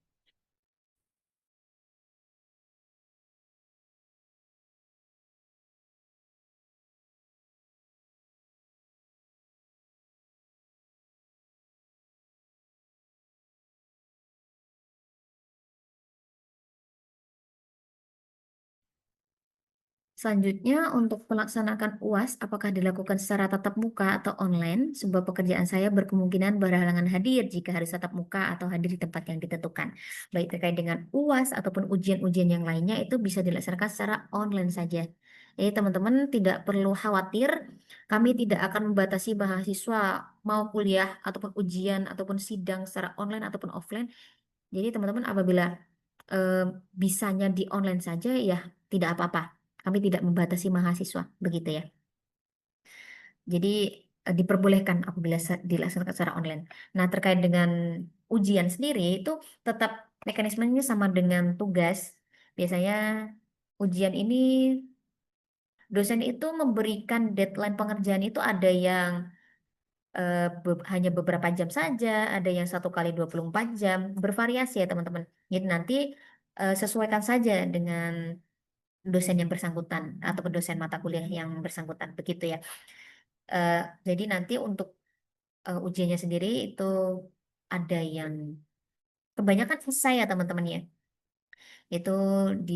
Selanjutnya, untuk melaksanakan UAS, apakah dilakukan secara tatap muka atau online? Sebuah pekerjaan saya berkemungkinan berhalangan hadir jika harus tatap muka atau hadir di tempat yang ditentukan. Baik terkait dengan UAS ataupun ujian-ujian yang lainnya, itu bisa dilaksanakan secara online saja. Jadi teman-teman tidak perlu khawatir, kami tidak akan membatasi mahasiswa mau kuliah ataupun ujian ataupun sidang secara online ataupun offline. Jadi teman-teman apabila eh, bisanya di online saja ya tidak apa-apa. Kami tidak membatasi mahasiswa, begitu ya. Jadi diperbolehkan apabila dilaksanakan secara online. Nah, terkait dengan ujian sendiri itu tetap mekanismenya sama dengan tugas. Biasanya ujian ini dosen itu memberikan deadline pengerjaan itu ada yang hanya beberapa jam saja, ada yang 1 kali 24 jam, bervariasi ya teman-teman. Jadi nanti sesuaikan saja dengan dosen yang bersangkutan atau dosen mata kuliah yang bersangkutan begitu ya. Eh, jadi nanti untuk ujiannya sendiri itu ada yang kebanyakan selesai ya teman-teman ya. Itu di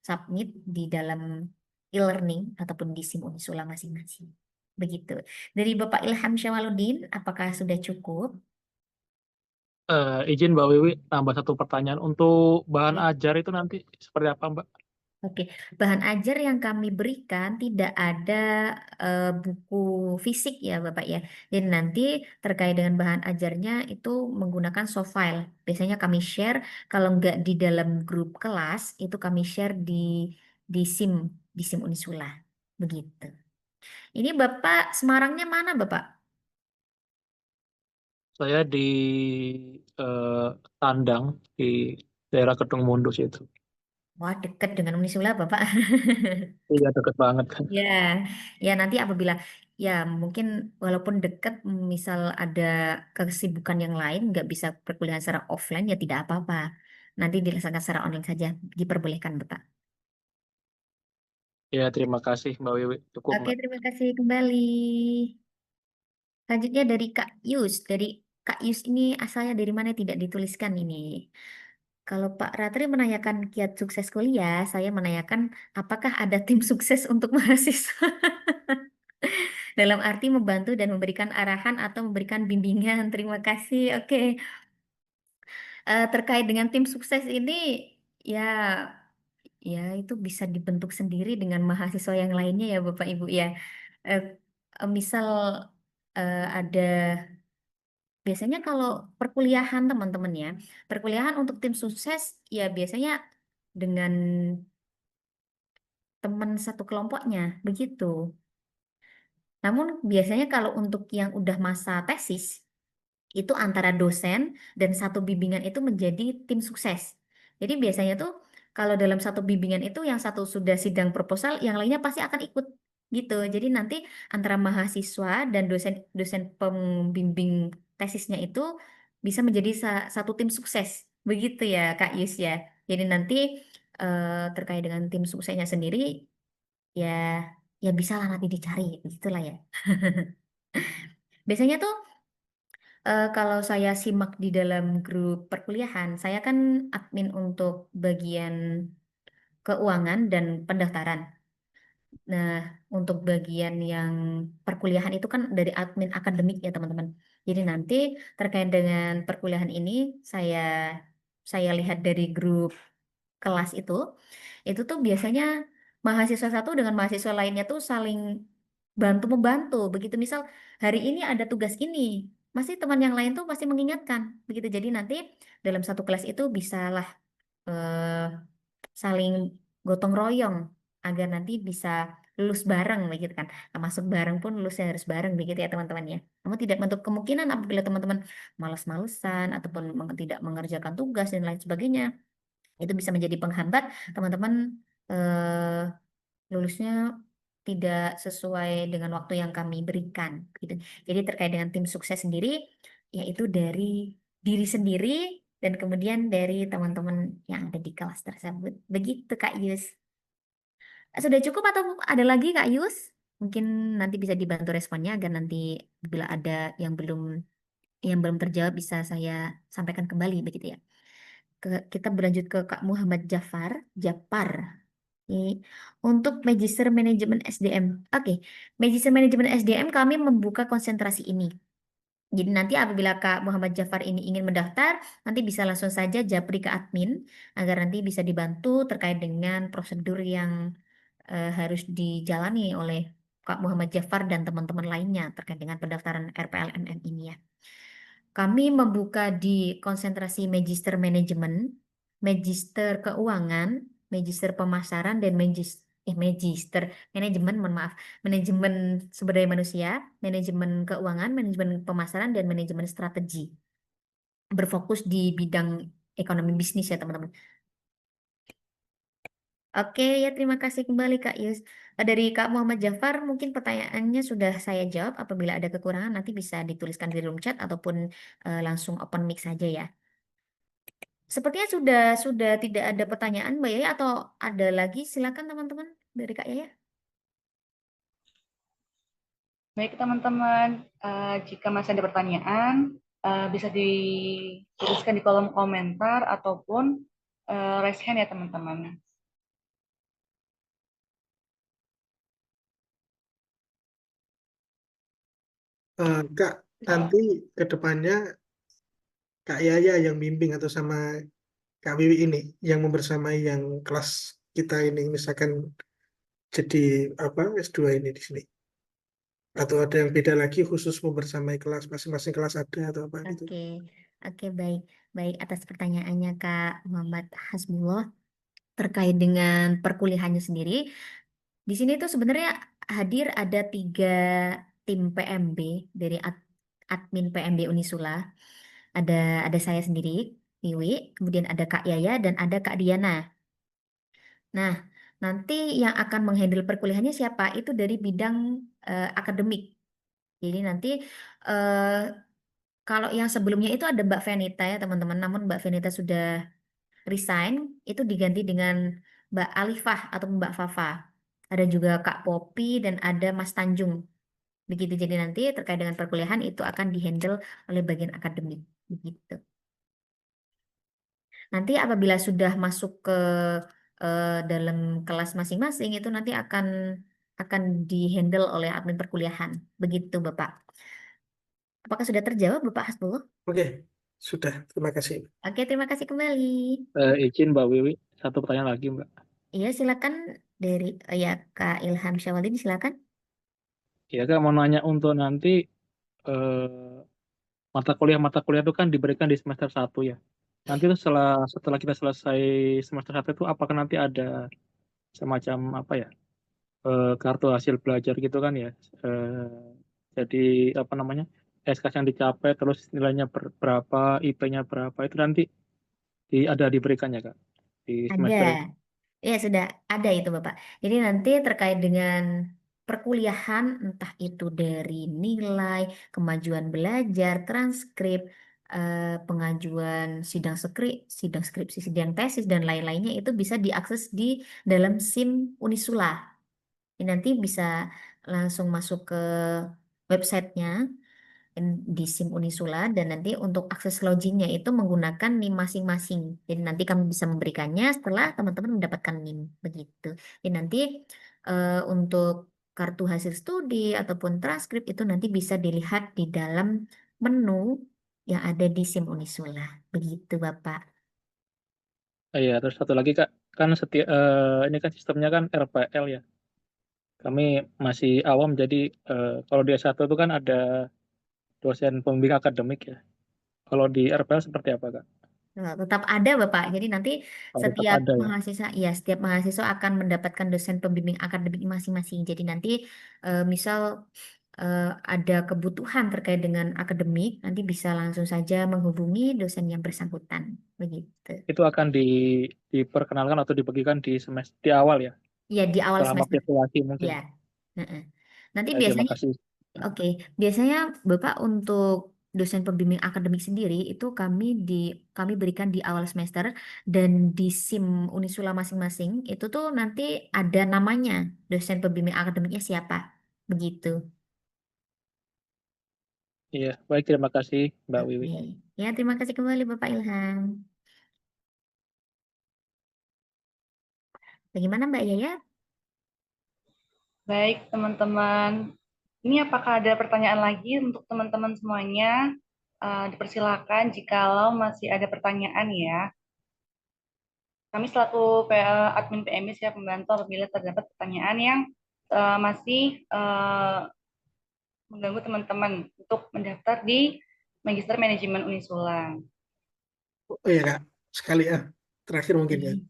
submit di dalam e-learning ataupun di SIM Unisula masing-masing. Begitu. Dari Bapak Ilham Syawaludin, apakah sudah cukup? Izin Mbak Wiwi tambah satu pertanyaan. Untuk bahan Ya. ajar itu nanti seperti apa Mbak? Oke, bahan ajar yang kami berikan tidak ada buku fisik ya Bapak ya. Jadi nanti terkait dengan bahan ajarnya itu menggunakan soft file. Biasanya kami share, kalau nggak di dalam grup kelas, itu kami share di SIM, di SIM Unisula. Begitu. Ini Bapak Semarangnya mana Bapak? Saya di eh, Tandang di daerah Kedung Mundus itu. Wah, dekat dengan Unisula Bapak. Iya deket banget kan. Ya, ya nanti apabila ya mungkin walaupun dekat, misal ada kesibukan yang lain nggak bisa perkuliahan secara offline ya tidak apa-apa. Nanti dilaksanakan secara online saja diperbolehkan, Bapak. Ya terima kasih Mbak Wiwi. Cukup Oke, Mbak. terima kasih kembali. Selanjutnya dari Kak Yus. Dari Kak Yus ini asalnya dari mana tidak dituliskan ini. Kalau Pak Ratri menanyakan kiat sukses kuliah, saya menanyakan apakah ada tim sukses untuk mahasiswa. Dalam arti membantu dan memberikan arahan atau memberikan bimbingan. Terima kasih. Oke. Terkait dengan tim sukses ini, ya, ya itu bisa dibentuk sendiri dengan mahasiswa yang lainnya ya, Bapak Ibu ya. Eh, Misal ada, biasanya kalau perkuliahan teman-teman ya, perkuliahan untuk tim sukses ya biasanya dengan teman satu kelompoknya, begitu. Namun biasanya kalau untuk yang udah masa tesis, itu antara dosen dan satu bimbingan itu menjadi tim sukses. Jadi biasanya tuh kalau dalam satu bimbingan itu yang satu sudah sidang proposal, yang lainnya pasti akan ikut gitu. Jadi nanti antara mahasiswa dan dosen dosen pembimbing tesisnya itu bisa menjadi satu tim sukses. Begitu ya Kak Yus ya. Jadi nanti terkait dengan tim suksesnya sendiri ya ya bisa lah nanti dicari begitulah ya. Biasanya tuh kalau saya simak di dalam grup perkuliahan, saya kan admin untuk bagian keuangan dan pendaftaran. Nah, untuk bagian yang perkuliahan itu kan dari admin akademik ya teman-teman. Jadi nanti terkait dengan perkuliahan ini saya saya lihat dari grup kelas itu tuh biasanya mahasiswa satu dengan mahasiswa lainnya tuh saling bantu membantu. Begitu misal hari ini ada tugas ini, masih teman yang lain tuh pasti mengingatkan. Begitu jadi nanti dalam satu kelas itu bisalah eh, saling gotong royong agar nanti bisa lulus bareng begitu kan. Nah, masuk bareng pun lulusnya harus bareng begitu ya teman-teman ya. Namun tidak menutup kemungkinan apabila teman-teman malas-malesan ataupun tidak mengerjakan tugas dan lain sebagainya itu bisa menjadi penghambat teman-teman eh, lulusnya tidak sesuai dengan waktu yang kami berikan gitu. Jadi terkait dengan tim sukses sendiri yaitu dari diri sendiri dan kemudian dari teman-teman yang ada di kelas tersebut. Begitu Kak Yus. Sudah cukup atau ada lagi Kak Yus? Mungkin nanti bisa dibantu responnya agar nanti bila ada yang belum terjawab bisa saya sampaikan kembali begitu ya. Kita berlanjut ke Kak Muhammad Japar. Ini untuk Magister Manajemen SDM. Oke, Magister Manajemen SDM kami membuka konsentrasi ini. Jadi nanti apabila Kak Muhammad Jafar ini ingin mendaftar, nanti bisa langsung saja japri ke admin agar nanti bisa dibantu terkait dengan prosedur yang harus dijalani oleh Kak Muhammad Jafar dan teman-teman lainnya terkait dengan pendaftaran RPLNM ini ya. Kami membuka di konsentrasi Magister Manajemen, Magister Keuangan, Magister Pemasaran, dan Magister Manajemen, mohon maaf, Manajemen Sumber Daya Manusia, Manajemen Keuangan, Manajemen Pemasaran, dan Manajemen Strategi. Berfokus di bidang ekonomi bisnis ya teman-teman. Oke, ya terima kasih kembali Kak Yus. Dari Kak Muhammad Jafar, mungkin pertanyaannya sudah saya jawab. Apabila ada kekurangan nanti bisa dituliskan di room chat ataupun langsung open mic saja ya. Sepertinya sudah tidak ada pertanyaan Mbak Yaya atau ada lagi? Silakan teman-teman dari Kak Yaya. Baik teman-teman, jika masih ada pertanyaan, bisa dituliskan di kolom komentar ataupun raise hand ya teman-teman. Kak, nanti ke depannya Kak Yaya yang bimbing atau sama Kak Wiwi ini yang membersamai yang kelas kita ini misalkan jadi apa S2 ini di sini. Atau ada yang beda lagi khusus membersamai kelas masing-masing kelas ada atau apa gitu. Oke, oke, baik. Baik, atas pertanyaannya Kak Muhammad Hasbullah terkait dengan perkuliahannya sendiri. Di sini tuh sebenarnya hadir ada 3 tim PMB dari admin PMB Unisula. Ada ada saya sendiri, Wiwi, kemudian ada Kak Yaya dan ada Kak Diana. Nah, nanti yang akan menghandle perkuliahannya siapa? Itu dari bidang akademik. Jadi nanti eh, kalau yang sebelumnya itu ada Mbak Venita ya teman-teman, namun Mbak Venita sudah resign, itu diganti dengan Mbak Alifah atau Mbak Fafa. Ada juga Kak Popi dan ada Mas Tanjung. Begitu, jadi nanti terkait dengan perkuliahan itu akan dihandle oleh bagian akademik. Begitu. Nanti apabila sudah masuk ke dalam kelas masing-masing itu nanti akan dihandle oleh admin perkuliahan. Begitu, Bapak. Apakah sudah terjawab, Bapak Hasbullah? Oke, sudah. Terima kasih. Oke, terima kasih kembali. Izin Mbak Wiwi, satu pertanyaan lagi Mbak. Iya, silakan dari ya Kak Ilham Syawalin, silakan. Ya Kak, mau nanya untuk nanti eh, mata kuliah itu kan diberikan di semester 1 ya. Nanti itu setelah kita selesai semester 1 itu apakah nanti ada semacam apa ya? Kartu hasil belajar gitu kan ya. Jadi apa namanya? SKS yang dicapai terus nilainya berapa, IP-nya berapa itu nanti ada diberikannya Kak di Ada. semester itu. Ya, sudah ada itu, Bapak. Jadi nanti terkait dengan perkuliahan, entah itu dari nilai, kemajuan belajar, transkrip, pengajuan sidang skripsi, sidang tesis, dan lain-lainnya itu bisa diakses di dalam SIM Unisula. Ini nanti bisa langsung masuk ke websitenya di SIM Unisula dan nanti untuk akses loginnya itu menggunakan NIM masing-masing. Jadi nanti kami bisa memberikannya setelah teman-teman mendapatkan NIM begitu. Jadi nanti untuk kartu hasil studi ataupun transkrip itu nanti bisa dilihat di dalam menu yang ada di SIM Unisula. Begitu, Bapak. Iya, terus satu lagi Kak, kan ini kan sistemnya kan RPL ya. Kami masih awam jadi kalau di S1 itu kan ada dosen pembimbing akademik ya. Kalau di RPL seperti apa Kak? Nah, tetap ada Bapak. Jadi nanti Oh, tetap setiap ada ya. mahasiswa, ya setiap mahasiswa akan mendapatkan dosen pembimbing akademik masing-masing. Jadi nanti misal ada kebutuhan terkait dengan akademik, nanti bisa langsung saja menghubungi dosen yang bersangkutan. Begitu. Itu akan diperkenalkan atau dibagikan di semester di awal ya, Ya di awal setelah semester. matrikulasi mungkin. Ya. Heeh. Nanti Terima biasanya kasih. Oke, biasanya Bapak untuk dosen pembimbing akademik sendiri itu kami berikan di awal semester dan di SIM Unisula masing-masing itu tuh nanti ada namanya dosen pembimbing akademiknya siapa, begitu. Iya, baik terima kasih Mbak Wiwi. Oke, ya terima kasih kembali Bapak Ilham. Bagaimana Mbak Yaya? Baik teman-teman, ini apakah ada pertanyaan lagi untuk teman-teman semuanya? Dipersilakan jikalau masih ada pertanyaan ya. Kami selaku admin PMI siap membantu apabila terdapat pertanyaan yang masih mengganggu teman-teman untuk mendaftar di Magister Manajemen Unisula. Oh ya Kak, sekali ya. Terakhir mungkin ya. Oke.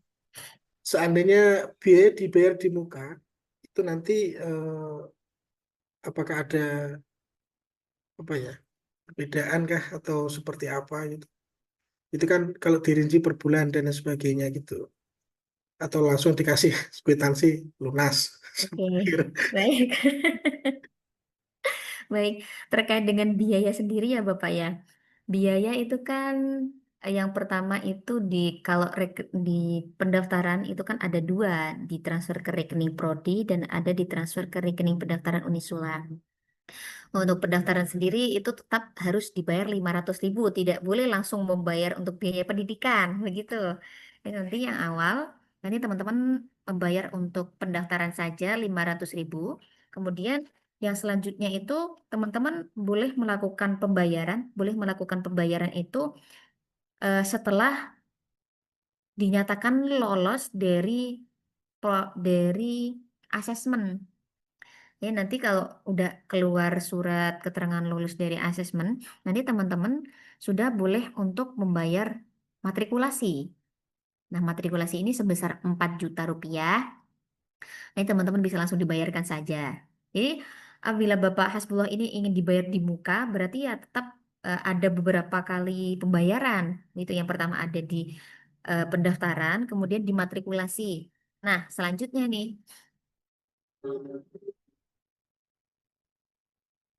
Seandainya biaya dibayar di muka, itu nanti apakah ada apa ya perbedaan kah atau seperti apa gitu? Itu kan kalau dirinci per bulan dan lain sebagainya gitu. Atau langsung dikasih kwitansi lunas. Oke, baik. Baik, terkait dengan biaya sendiri ya Bapak ya. Biaya itu kan yang pertama itu kalau di pendaftaran itu kan ada dua, ditransfer ke rekening Prodi dan ada ditransfer ke rekening pendaftaran Unisula. Untuk pendaftaran sendiri itu tetap harus dibayar 500.000, tidak boleh langsung membayar untuk biaya pendidikan, begitu. Jadi nanti yang awal, nanti teman-teman membayar untuk pendaftaran saja 500.000, kemudian yang selanjutnya itu teman-teman boleh melakukan pembayaran itu setelah dinyatakan lolos dari asesmen. Ya, nanti kalau udah keluar surat keterangan lulus dari asesmen, nanti teman-teman sudah boleh untuk membayar matrikulasi. Nah, matrikulasi ini sebesar 4 juta rupiah. Nanti teman-teman bisa langsung dibayarkan saja. Jadi, apabila Bapak Hasbullah ini ingin dibayar di muka, berarti ya tetap ada beberapa kali pembayaran. Itu yang pertama ada di pendaftaran, kemudian di matrikulasi. Nah, selanjutnya nih.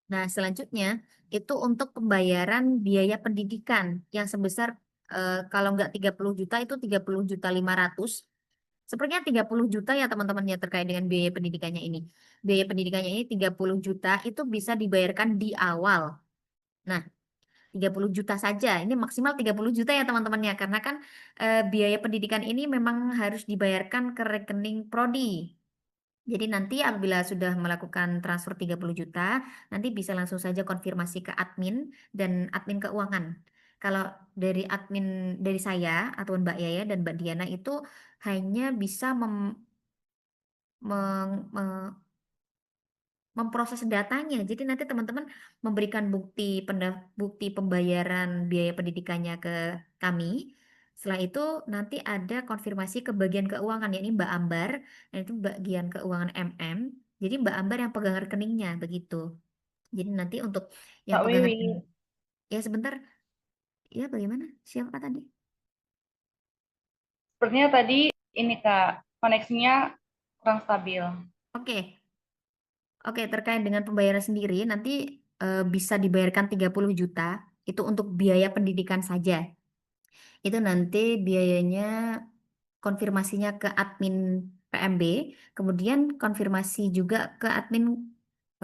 Nah, selanjutnya itu untuk pembayaran biaya pendidikan yang sebesar kalau nggak 30 juta itu 30.500.000. Sepertinya 30 juta ya teman-teman ya terkait dengan biaya pendidikannya ini. Biaya pendidikannya ini 30 juta itu bisa dibayarkan di awal. Nah, 30 juta saja. Ini maksimal 30 juta ya teman-teman ya karena kan biaya pendidikan ini memang harus dibayarkan ke rekening prodi. Jadi nanti apabila sudah melakukan transfer 30 juta, nanti bisa langsung saja konfirmasi ke admin dan admin keuangan. Kalau dari admin dari saya atau Mbak Yaya dan Mbak Diana itu hanya bisa meng- me- memproses datanya. Jadi nanti teman-teman memberikan bukti pembayaran biaya pendidikannya ke kami. Setelah itu nanti ada konfirmasi ke bagian keuangan, yakni Mbak Ambar, dan itu bagian keuangan MM. Jadi Mbak Ambar yang pegang rekeningnya begitu. Jadi nanti untuk yang Kak pegang Wiwi, rekening, ya sebentar, ya bagaimana? Siapa tadi? sepertinya tadi ini Kak, koneksinya kurang stabil. Oke, oke terkait dengan pembayaran sendiri nanti bisa dibayarkan 30 juta itu untuk biaya pendidikan saja. Itu nanti biayanya konfirmasinya ke admin PMB, kemudian konfirmasi juga ke admin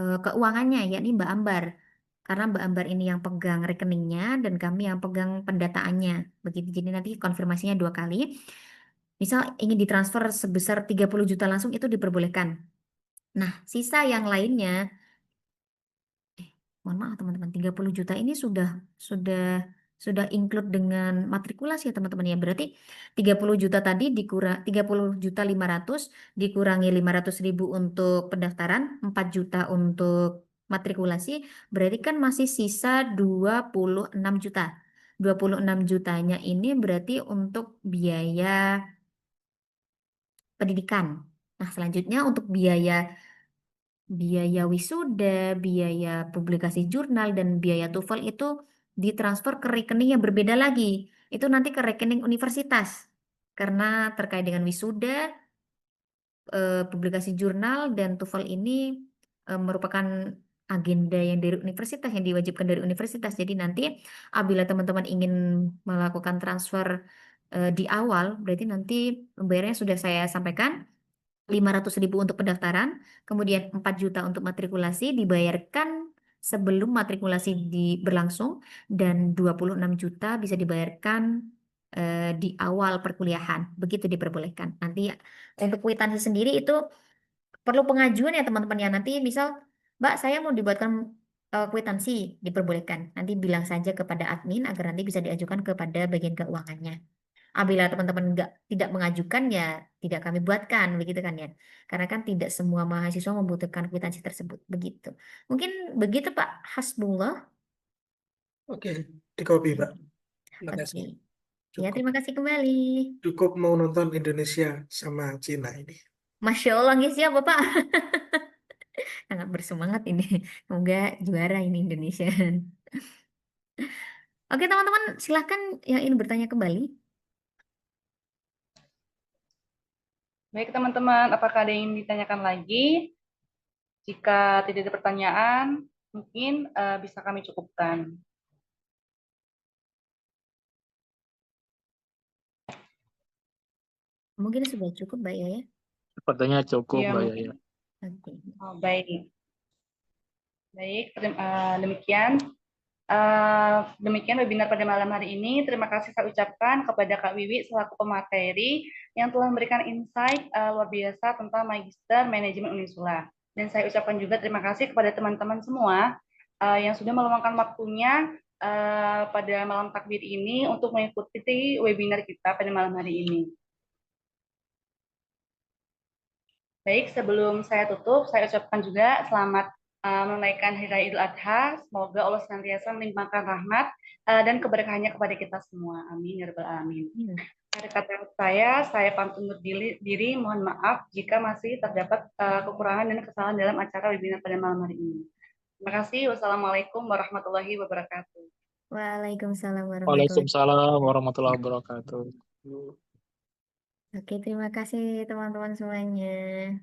keuangannya, yakni Mbak Ambar. Karena Mbak Ambar ini yang pegang rekeningnya dan kami yang pegang pendataannya. Begitu. Jadi nanti konfirmasinya 2 kali. Misal ingin ditransfer sebesar 30 juta langsung itu diperbolehkan. Nah, sisa yang lainnya mohon maaf teman-teman, 30 juta ini sudah include dengan matrikulasi ya teman-teman ya. Berarti 30 juta tadi 30.500.000 dikurangi 500.000 untuk pendaftaran, 4 juta untuk matrikulasi, berarti kan masih sisa 26 juta. 26 jutanya ini berarti untuk biaya pendidikan. Nah, selanjutnya untuk biaya wisuda, biaya publikasi jurnal, dan biaya TOEFL itu ditransfer ke rekening yang berbeda lagi. Itu nanti ke rekening universitas. Karena terkait dengan wisuda, publikasi jurnal, dan TOEFL ini merupakan agenda yang dari universitas, yang diwajibkan dari universitas. Jadi nanti apabila teman-teman ingin melakukan transfer di awal, berarti nanti pembayarannya sudah saya sampaikan. 500.000 untuk pendaftaran, kemudian 4 juta untuk matrikulasi dibayarkan sebelum matrikulasi berlangsung, dan 26 juta bisa dibayarkan di awal perkuliahan. Begitu diperbolehkan. Nanti untuk kwitansi sendiri itu perlu pengajuan ya teman-teman ya. Nanti misal, Mbak saya mau dibuatkan kwitansi, diperbolehkan. Nanti bilang saja kepada admin agar nanti bisa diajukan kepada bagian keuangannya. Apabila teman-teman tidak mengajukan ya tidak kami buatkan begitu kan ya. Karena kan tidak semua mahasiswa membutuhkan kwitansi tersebut begitu. Mungkin begitu Pak Hasbullah. Oke, di copy, Pak. Terima Oke. kasih. Ya Cukup. terima kasih kembali. Cukup mau nonton Indonesia sama Cina ini. Masya Allah guys ya Bapak. Sangat bersemangat ini. Semoga juara ini Indonesia. Oke teman-teman silahkan yang ingin bertanya kembali. Baik teman-teman, apakah ada yang ditanyakan lagi? Jika tidak ada pertanyaan, mungkin bisa kami cukupkan. Mungkin sudah cukup Mbak ya. Sepertinya cukup, Ya, Mbak mungkin. Yaya. Oke. Oh, baik. Baik, demikian webinar pada malam hari ini. Terima kasih saya ucapkan kepada Kak Wiwi selaku pemateri yang telah memberikan insight luar biasa tentang Magister Manajemen Unisula. Dan saya ucapkan juga terima kasih kepada teman-teman semua yang sudah meluangkan waktunya pada malam takbir ini untuk mengikuti webinar kita pada malam hari ini. Baik, sebelum saya tutup, saya ucapkan juga selamat menunaikan Hari Raya Idul Adha. Semoga Allah senantiasa melimpahkan rahmat dan keberkahannya kepada kita semua. Amin ya rabbal alamin. Akhir kata saya pamit undur diri. Mohon maaf jika masih terdapat kekurangan dan kesalahan dalam acara webinar pada malam hari ini. Terima kasih. Wassalamualaikum warahmatullahi wabarakatuh. Waalaikumsalam warahmatullahi Waalaikumsalam warahmatullahi wabarakatuh. Oke, terima kasih teman-teman semuanya.